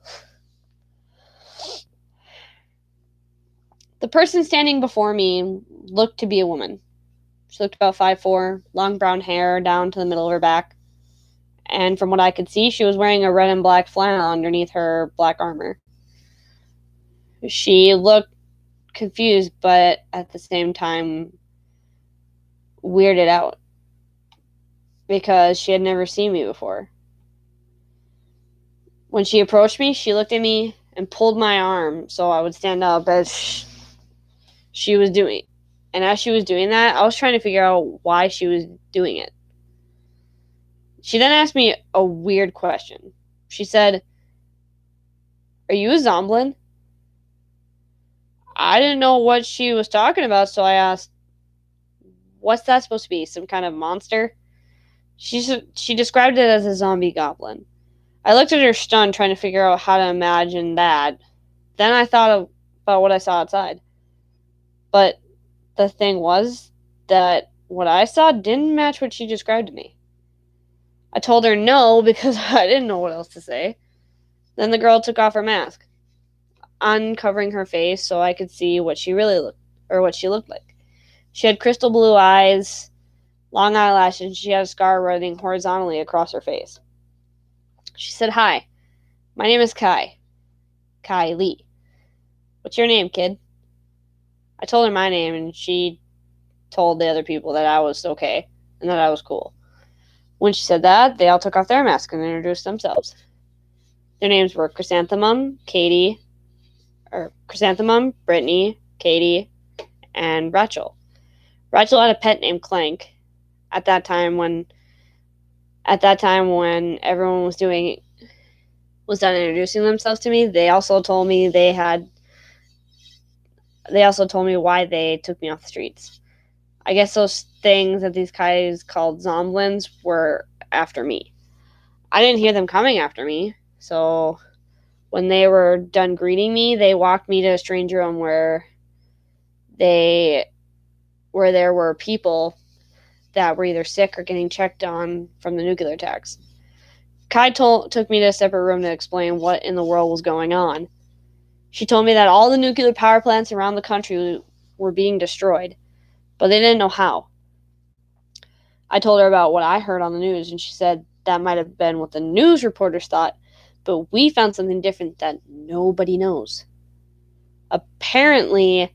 [SPEAKER 3] The person standing before me looked to be a woman. She looked about 5'4", long brown hair down to the middle of her back. And from what I could see, she was wearing a red and black flannel underneath her black armor. She looked confused, but at the same time weirded out, because she had never seen me before. When she approached me, she looked at me and pulled my arm so I would stand up as she was doing. And as she was doing that, I was trying to figure out why she was doing it. She then asked me a weird question. She said, "Are you a Zomblin?" I didn't know what she was talking about, so I asked, "What's that supposed to be? Some kind of monster?" She described it as a zombie goblin. I looked at her stunned, trying to figure out how to imagine that. Then I thought about what I saw outside. But the thing was that what I saw didn't match what she described to me. I told her no because I didn't know what else to say. Then the girl took off her mask, uncovering her face so I could see what she looked like. She had crystal blue eyes, long eyelashes, and she had a scar running horizontally across her face. She said, "Hi, my name is Kai. Kai Lee. What's your name, kid?" I told her my name, and she told the other people that I was okay and that I was cool. When she said that, they all took off their masks and introduced themselves. Their names were Chrysanthemum, Brittany, Katie, and Rachel. Rachel had a pet named Clank. At that time when everyone was done introducing themselves to me, they also told me why they took me off the streets. I guess those things that these guys called Zomblins were after me. I didn't hear them coming after me, so when they were done greeting me, they walked me to a strange room where there were people that were either sick or getting checked on from the nuclear attacks. Kai took me to a separate room to explain what in the world was going on. She told me that all the nuclear power plants around the country were being destroyed, but they didn't know how. I told her about what I heard on the news, and she said that might have been what the news reporters thought, but we found something different that nobody knows. Apparently,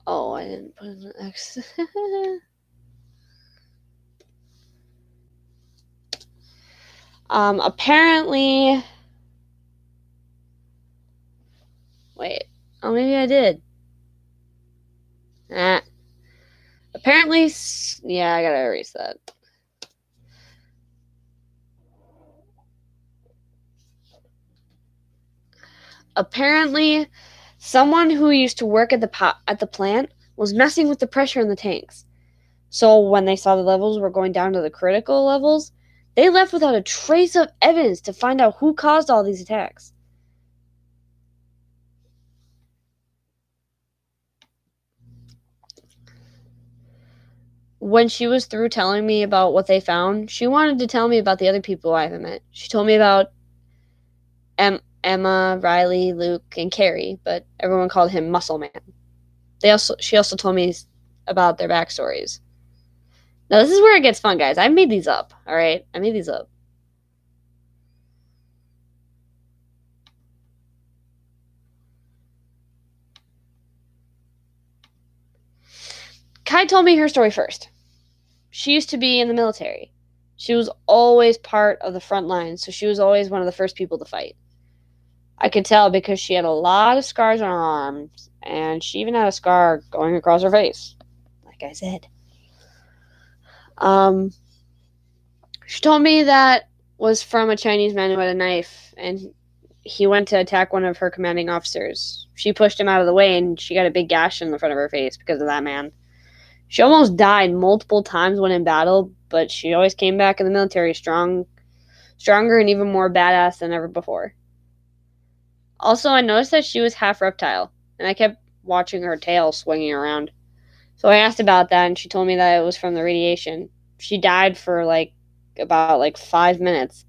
[SPEAKER 3] I didn't put an X. Apparently, wait. Oh, maybe I did. Apparently, yeah, I gotta erase that. Apparently, someone who used to work at the plant was messing with the pressure in the tanks. So when they saw the levels were going down to the critical levels, they left without a trace of evidence to find out who caused all these attacks. When she was through telling me about what they found, she wanted to tell me about the other people I haven't met. She told me about Emma, Riley, Luke, and Carrie, but everyone called him Muscle Man. She also told me about their backstories. Now, this is where it gets fun, guys. I made these up, all right? I made these up. Kai told me her story first. She used to be in the military. She was always part of the front line, so she was always one of the first people to fight. I could tell because she had a lot of scars on her arms, and she even had a scar going across her face, like I said. She told me that was from a Chinese man who had a knife, and he went to attack one of her commanding officers. She pushed him out of the way, and she got a big gash in the front of her face because of that man. She almost died multiple times when in battle, but she always came back in the military stronger and even more badass than ever before. Also, I noticed that she was half reptile, and I kept watching her tail swinging around. So I asked about that, and she told me that it was from the radiation. She died for about 5 minutes.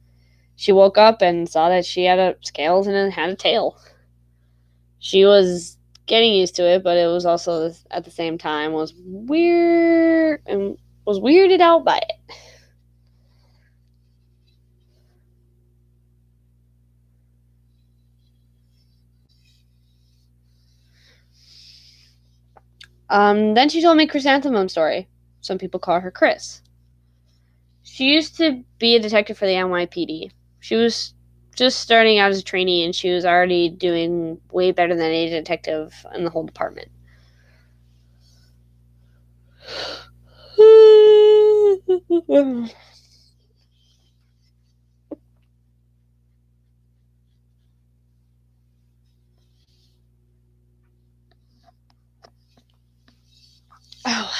[SPEAKER 3] She woke up and saw that she had scales and had a tail. She was getting used to it, but it was also at the same time was weird and was weirded out by it. Then she told me Chrysanthemum's story. Some people call her Chris. She used to be a detective for the NYPD. She was just starting out as a trainee, and she was already doing way better than any detective in the whole department. Oh.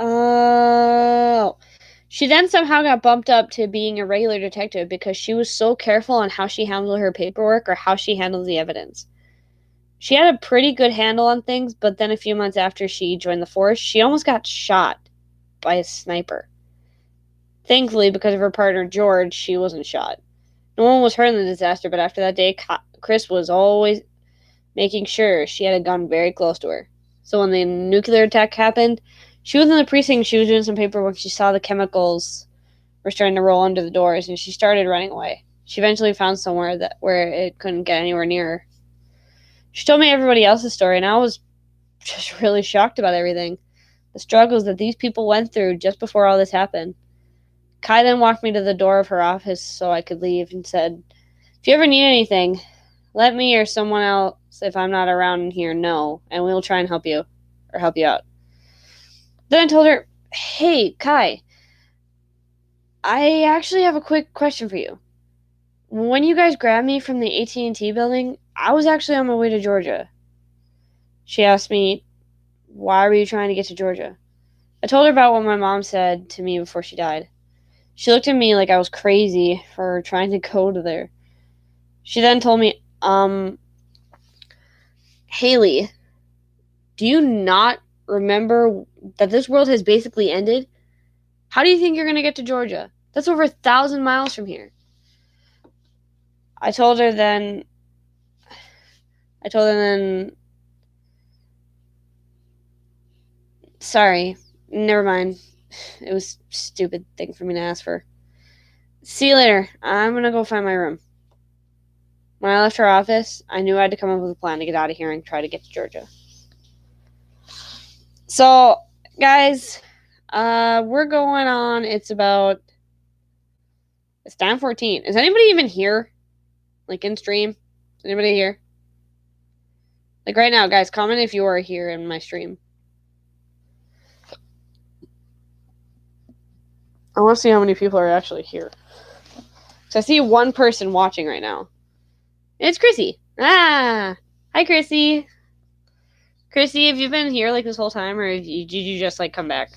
[SPEAKER 3] Oh. She then somehow got bumped up to being a regular detective because she was so careful on how she handled her paperwork or how she handled the evidence. She had a pretty good handle on things, but then a few months after she joined the force, she almost got shot by a sniper. Thankfully, because of her partner George, she wasn't shot. No one was hurt in the disaster, but after that day, Chris was always making sure she had a gun very close to her. So when the nuclear attack happened, she was in the precinct, she was doing some paperwork, she saw the chemicals were starting to roll under the doors, and she started running away. She eventually found somewhere where it couldn't get anywhere near her. She told me everybody else's story, and I was just really shocked about everything. The struggles that these people went through just before all this happened. Kai then walked me to the door of her office so I could leave and said, "If you ever need anything, let me or someone else, if I'm not around here, know, and we'll try and help you out." Then I told her, "Hey, Kai, I actually have a quick question for you. When you guys grabbed me from the AT&T building, I was actually on my way to Georgia." She asked me, "Why were you trying to get to Georgia?" I told her about what my mom said to me before she died. She looked at me like I was crazy for trying to go to there. She then told me, "Haley, do you not remember that this world has basically ended? How do you think you're going to get to Georgia? That's over 1,000 miles from here." I told her then, sorry, never mind. It was a stupid thing for me to ask for. "See you later. I'm going to go find my room." When I left her office, I knew I had to come up with a plan to get out of here and try to get to Georgia. So, guys, we're going on. It's 9:14. Is anybody even here? Like in stream? Is anybody here? Like right now, guys, comment if you are here in my stream. I want to see how many people are actually here. So I see one person watching right now. It's Chrissy. Ah, hi, Chrissy. Chrissy, have you been here like this whole time, or did you just like come back?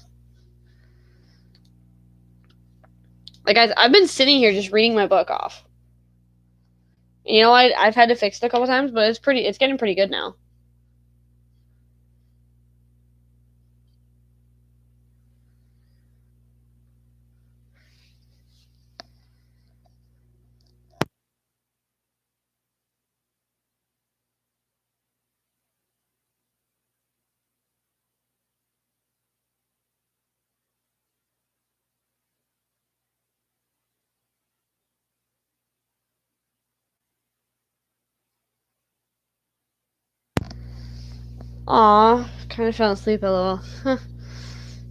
[SPEAKER 3] Like, guys, I've been sitting here just reading my book off. You know, I've had to fix it a couple times, but it's getting pretty good now. Aw, kind of fell asleep a little.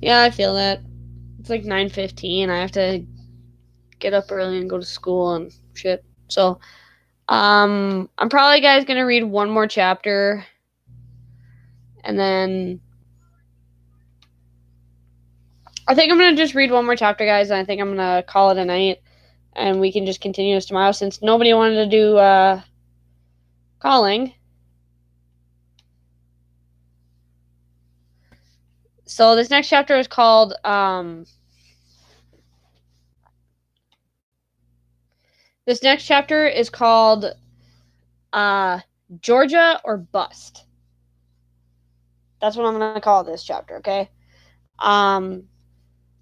[SPEAKER 3] Yeah, I feel that. It's like 9:15. I have to get up early and go to school and shit. So, I'm probably, guys, gonna read one more chapter, and then I think I'm gonna just read one more chapter, guys, and I think I'm gonna call it a night, and we can just continue this tomorrow since nobody wanted to do calling. So this next chapter is called Georgia or Bust. That's what I'm gonna call this chapter, okay?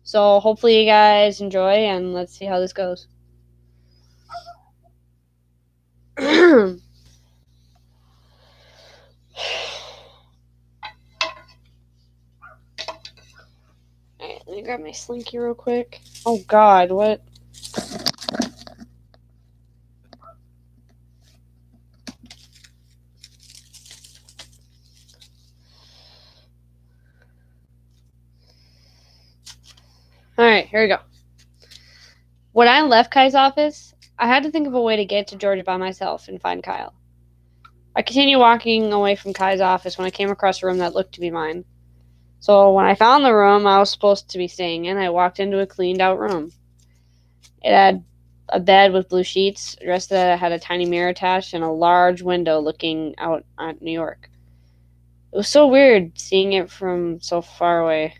[SPEAKER 3] So hopefully you guys enjoy, and let's see how this goes. Alright, let me grab my slinky real quick. Oh god, what? Alright, here we go. When I left Kai's office, I had to think of a way to get to Georgia by myself and find Kyle. I continued walking away from Kai's office when I came across a room that looked to be mine. So when I found the room I was supposed to be staying in, I walked into a cleaned out room. It had a bed with blue sheets, a dresser that had a tiny mirror attached, and a large window looking out at New York. It was so weird seeing it from so far away.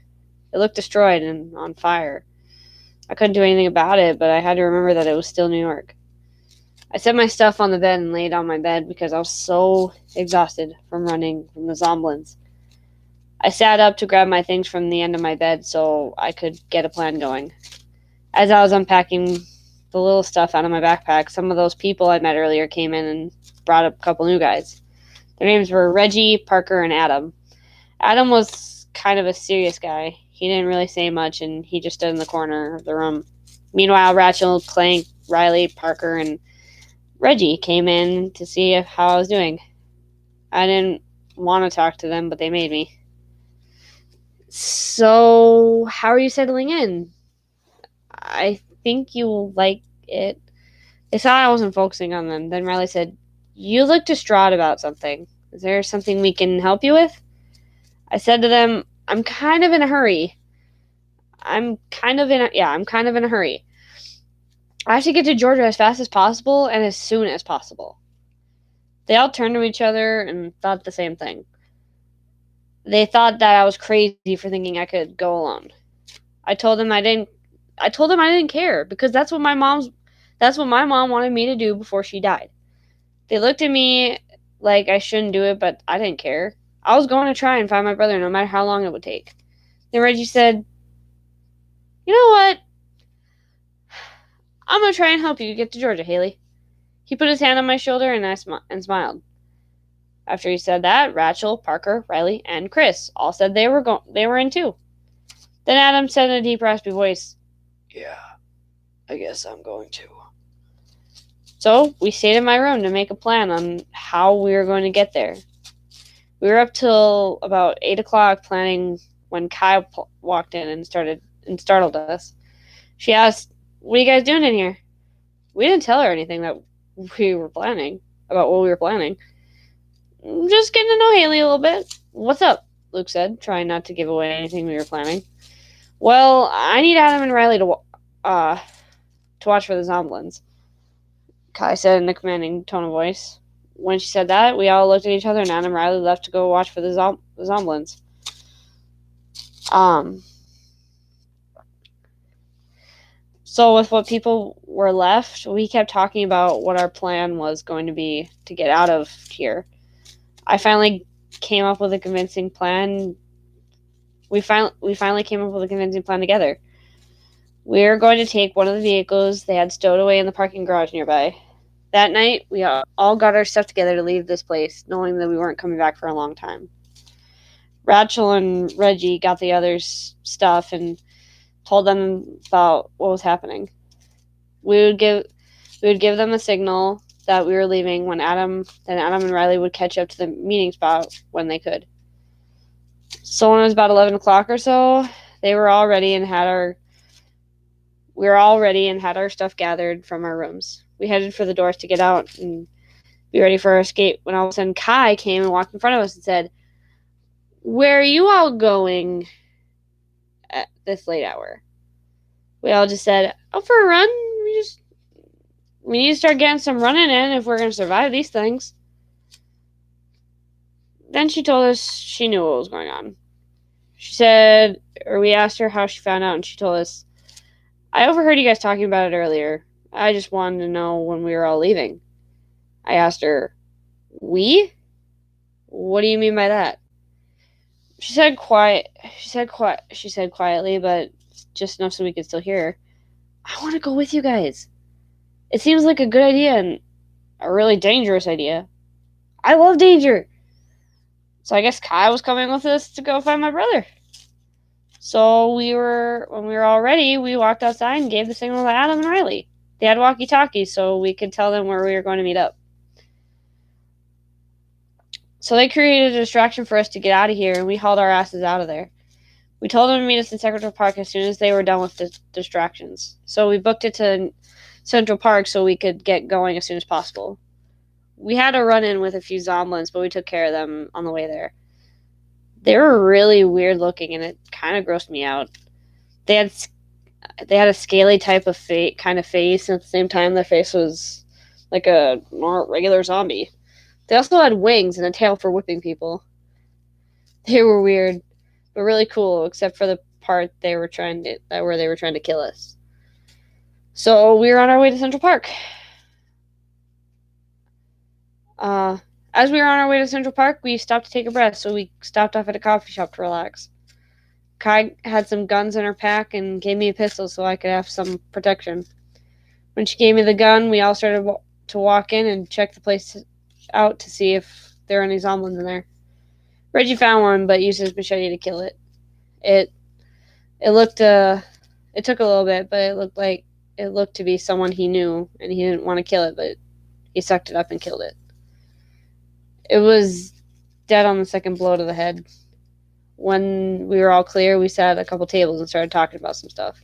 [SPEAKER 3] It looked destroyed and on fire. I couldn't do anything about it, but I had to remember that it was still New York. I set my stuff on the bed and laid on my bed because I was so exhausted from running from the Zomblins. I sat up to grab my things from the end of my bed so I could get a plan going. As I was unpacking the little stuff out of my backpack, some of those people I met earlier came in and brought up a couple new guys. Their names were Reggie, Parker, and Adam. Adam was kind of a serious guy. He didn't really say much, and he just stood in the corner of the room. Meanwhile, Rachel, Clank, Riley, Parker, and Reggie came in to see how I was doing. I didn't want to talk to them, but they made me. So, how are you settling in? I think you'll like it. They saw I wasn't focusing on them. Then Riley said, "You look distraught about something. Is there something we can help you with?" I said to them, I'm kind of in a hurry. I'm kind of in a hurry. I have to get to Georgia as fast as possible and as soon as possible. They all turned to each other and thought the same thing. They thought that I was crazy for thinking I could go alone. I told them I didn't care because that's what my mom wanted me to do before she died. They looked at me like I shouldn't do it, but I didn't care. I was going to try and find my brother no matter how long it would take. Then Reggie said, "You know what? I'm going to try and help you get to Georgia, Haley." He put his hand on my shoulder and I smiled. After he said that, Rachel, Parker, Riley, and Chris all said they were in too. Then Adam said in a deep, raspy voice, "Yeah, I guess I'm going to." So we stayed in my room to make a plan on how we were going to get there. We were up till about 8 o'clock planning when Kai walked in and startled us. She asked, "What are you guys doing in here?" We didn't tell her anything about what we were planning. Just getting to know Haley a little bit. "What's up?" Luke said, trying not to give away anything we were planning. "Well, I need Adam and Riley to watch for the Zomblins," Kai said in a commanding tone of voice. When she said that, we all looked at each other, and Adam and Riley left to go watch for the Zomblins. So with what people were left, we kept talking about what our plan was going to be to get out of here. I finally came up with a convincing plan. We finally came up with a convincing plan together. We were going to take one of the vehicles they had stowed away in the parking garage nearby. That night, we all got our stuff together to leave this place, knowing that we weren't coming back for a long time. Rachel and Reggie got the others' stuff and told them about what was happening. We would give them a signal that we were leaving then Adam and Riley would catch up to the meeting spot when they could. So when it was about 11 o'clock or so, we were all ready and had our stuff gathered from our rooms. We headed for the doors to get out and be ready for our escape when all of a sudden Kai came and walked in front of us and said, "Where are you all going at this late hour?" We all just said, "Oh, for a run. We need to start getting some running in if we're going to survive these things." Then she told us she knew what was going on. We asked her how she found out, and she told us, "I overheard you guys talking about it earlier. I just wanted to know when we were all leaving." I asked her, "We? What do you mean by that?" She said quietly, but just enough so we could still hear her, "I want to go with you guys. It seems like a good idea and a really dangerous idea. I love danger." So I guess Kai was coming with us to go find my brother. So when we were all ready, we walked outside and gave the signal to Adam and Riley. They had walkie-talkies so we could tell them where we were going to meet up. So they created a distraction for us to get out of here, and we hauled our asses out of there. We told them to meet us in Central Park as soon as they were done with the distractions. So we booked it to Central Park so we could get going as soon as possible. We had a run in with a few zombins, but we took care of them on the way there. They were really weird looking, and it kind of grossed me out. They had a scaly type of kind of face, and at the same time, their face was like a more regular zombie. They also had wings and a tail for whipping people. They were weird, but really cool, except for the part where they were trying to kill us. So we were on our way to Central Park. As we were on our way to Central Park, we stopped to take a breath, so we stopped off at a coffee shop to relax. Kai had some guns in her pack and gave me a pistol so I could have some protection. When she gave me the gun, we all started to walk in and check the place out to see if there were any zombies in there. Reggie found one, but used his machete to kill it. It took a little bit, but it looked to be someone he knew, and he didn't want to kill it, but he sucked it up and killed it. It was dead on the second blow to the head. When we were all clear, we sat at a couple tables and started talking about some stuff.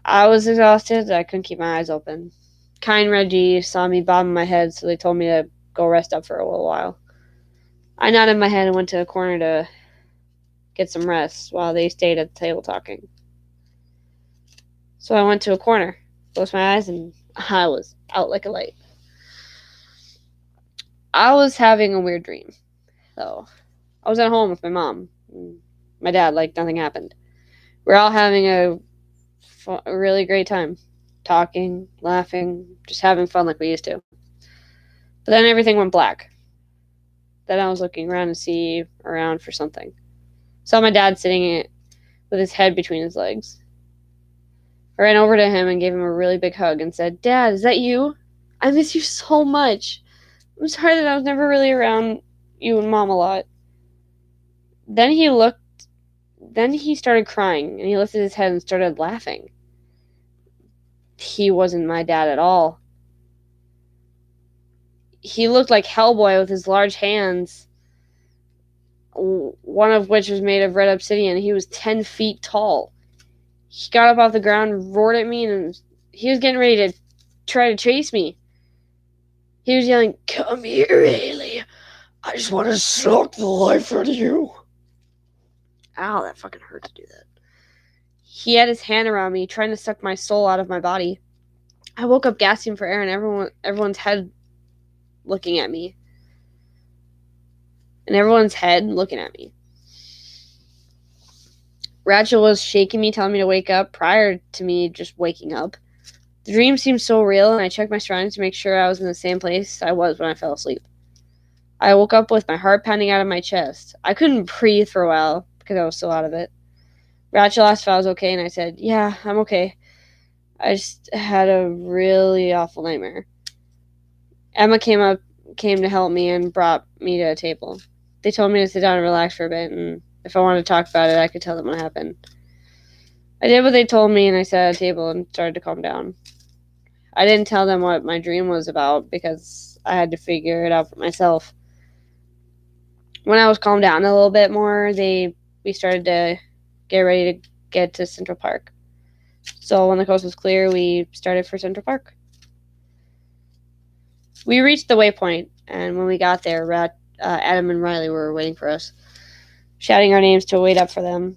[SPEAKER 3] I was exhausted. I couldn't keep my eyes open. Kai and Reggie saw me bobbing my head, so they told me to go rest up for a little while. I nodded my head and went to a corner to get some rest while they stayed at the table talking. So I went to a corner, closed my eyes, and I was out like a light. I was having a weird dream, though. I was at home with my mom, and my dad, like nothing happened. We're all having a really great time, talking, laughing, just having fun like we used to. But then everything went black. Then I was looking around to see around for something. Saw my dad sitting with his head between his legs. I ran over to him and gave him a really big hug and said, "Dad, is that you? I miss you so much. I'm sorry that I was never really around you and Mom a lot." Then he started crying, and he lifted his head and started laughing. He wasn't my dad at all. He looked like Hellboy with his large hands, one of which was made of red obsidian. He was 10 feet tall. He got up off the ground, roared at me, and he was getting ready to try to chase me. He was yelling, "Come here, Haley. I just want to suck the life out of you." Ow, that fucking hurt to do that. He had his hand around me, trying to suck my soul out of my body. I woke up gasping for air, and everyone's head looking at me. Rachel was shaking me, telling me to wake up prior to me just waking up. The dream seemed so real, and I checked my surroundings to make sure I was in the same place I was when I fell asleep. I woke up with my heart pounding out of my chest. I couldn't breathe for a while because I was still out of it. Rachel asked if I was okay, and I said, "Yeah, I'm okay. I just had a really awful nightmare." Emma came to help me and brought me to a table. They told me to sit down and relax for a bit, and if I wanted to talk about it, I could tell them what happened. I did what they told me, and I sat at a table and started to calm down. I didn't tell them what my dream was about because I had to figure it out for myself. When I was calmed down a little bit more, we started to get ready to get to Central Park. So when the coast was clear, we started for Central Park. We reached the waypoint, and when we got there, Adam and Riley were waiting for us, shouting our names to wait up for them.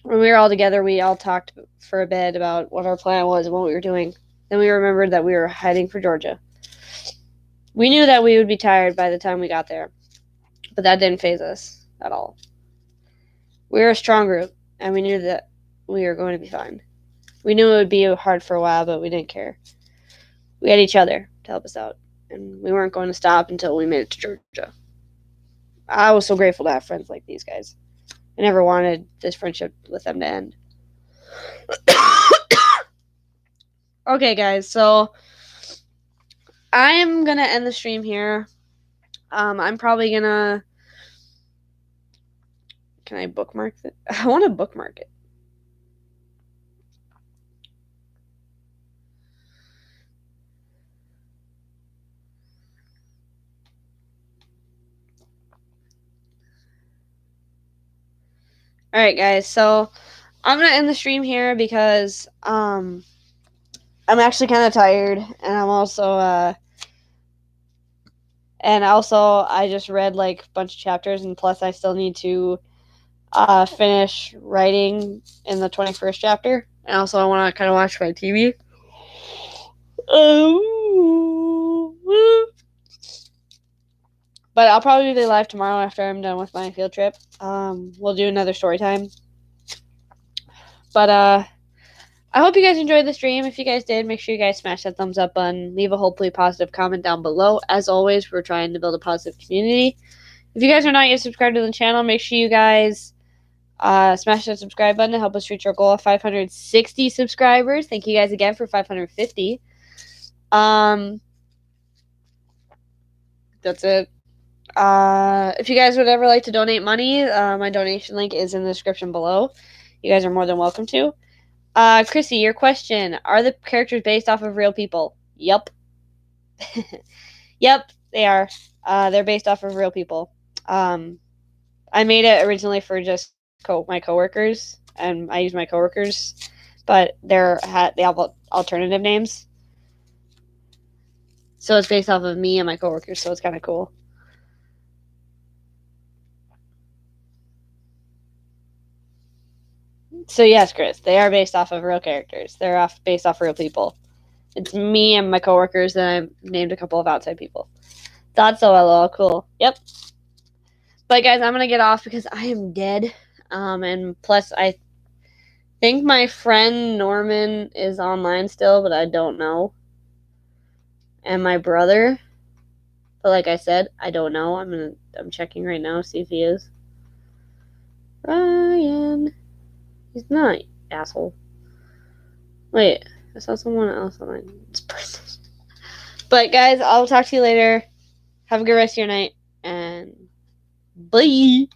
[SPEAKER 3] When we were all together, we all talked for a bit about what our plan was and what we were doing. Then we remembered that we were heading for Georgia. We knew that we would be tired by the time we got there, but that didn't faze us at all. We were a strong group, and we knew that we were going to be fine. We knew it would be hard for a while, but we didn't care. We had each other to help us out, and we weren't going to stop until we made it to Georgia. I was so grateful to have friends like these guys. I never wanted this friendship with them to end. Okay, guys, so I'm gonna end the stream here. I'm probably gonna. Can I bookmark it? I want to bookmark it. Alright, guys, so I'm gonna end the stream here because I'm actually kind of tired, and I'm also I just read like a bunch of chapters, and plus I still need to finish writing in the 21st chapter, and also I want to kind of watch my TV. But I'll probably be live tomorrow after I'm done with my field trip. We'll do another story time. But I hope you guys enjoyed the stream. If you guys did, make sure you guys smash that thumbs up button. Leave a hopefully positive comment down below. As always, we're trying to build a positive community. If you guys are not yet subscribed to the channel, make sure you guys smash that subscribe button to help us reach our goal of 560 subscribers. Thank you guys again for 550. That's it. If you guys would ever like to donate money, my donation link is in the description below. You guys are more than welcome to. Chrissy, your question. Are the characters based off of real people? Yup. Yep, they are. They're based off of real people. I made it originally for just my coworkers, and I use my coworkers, but they have alternative names. So it's based off of me and my coworkers, so it's kind of cool. So yes, Chris, they are based off of real characters. They're based off real people. It's me and my coworkers, and I named a couple of outside people. Thought so, lol. Cool. Yep. But guys, I'm gonna get off because I am dead. And plus, I think my friend Norman is online still, but I don't know. And my brother, but like I said, I don't know. I'm checking right now, see if he is. Ryan, he's not, asshole. Wait, I saw someone else online. But guys, I'll talk to you later. Have a good rest of your night, and bye.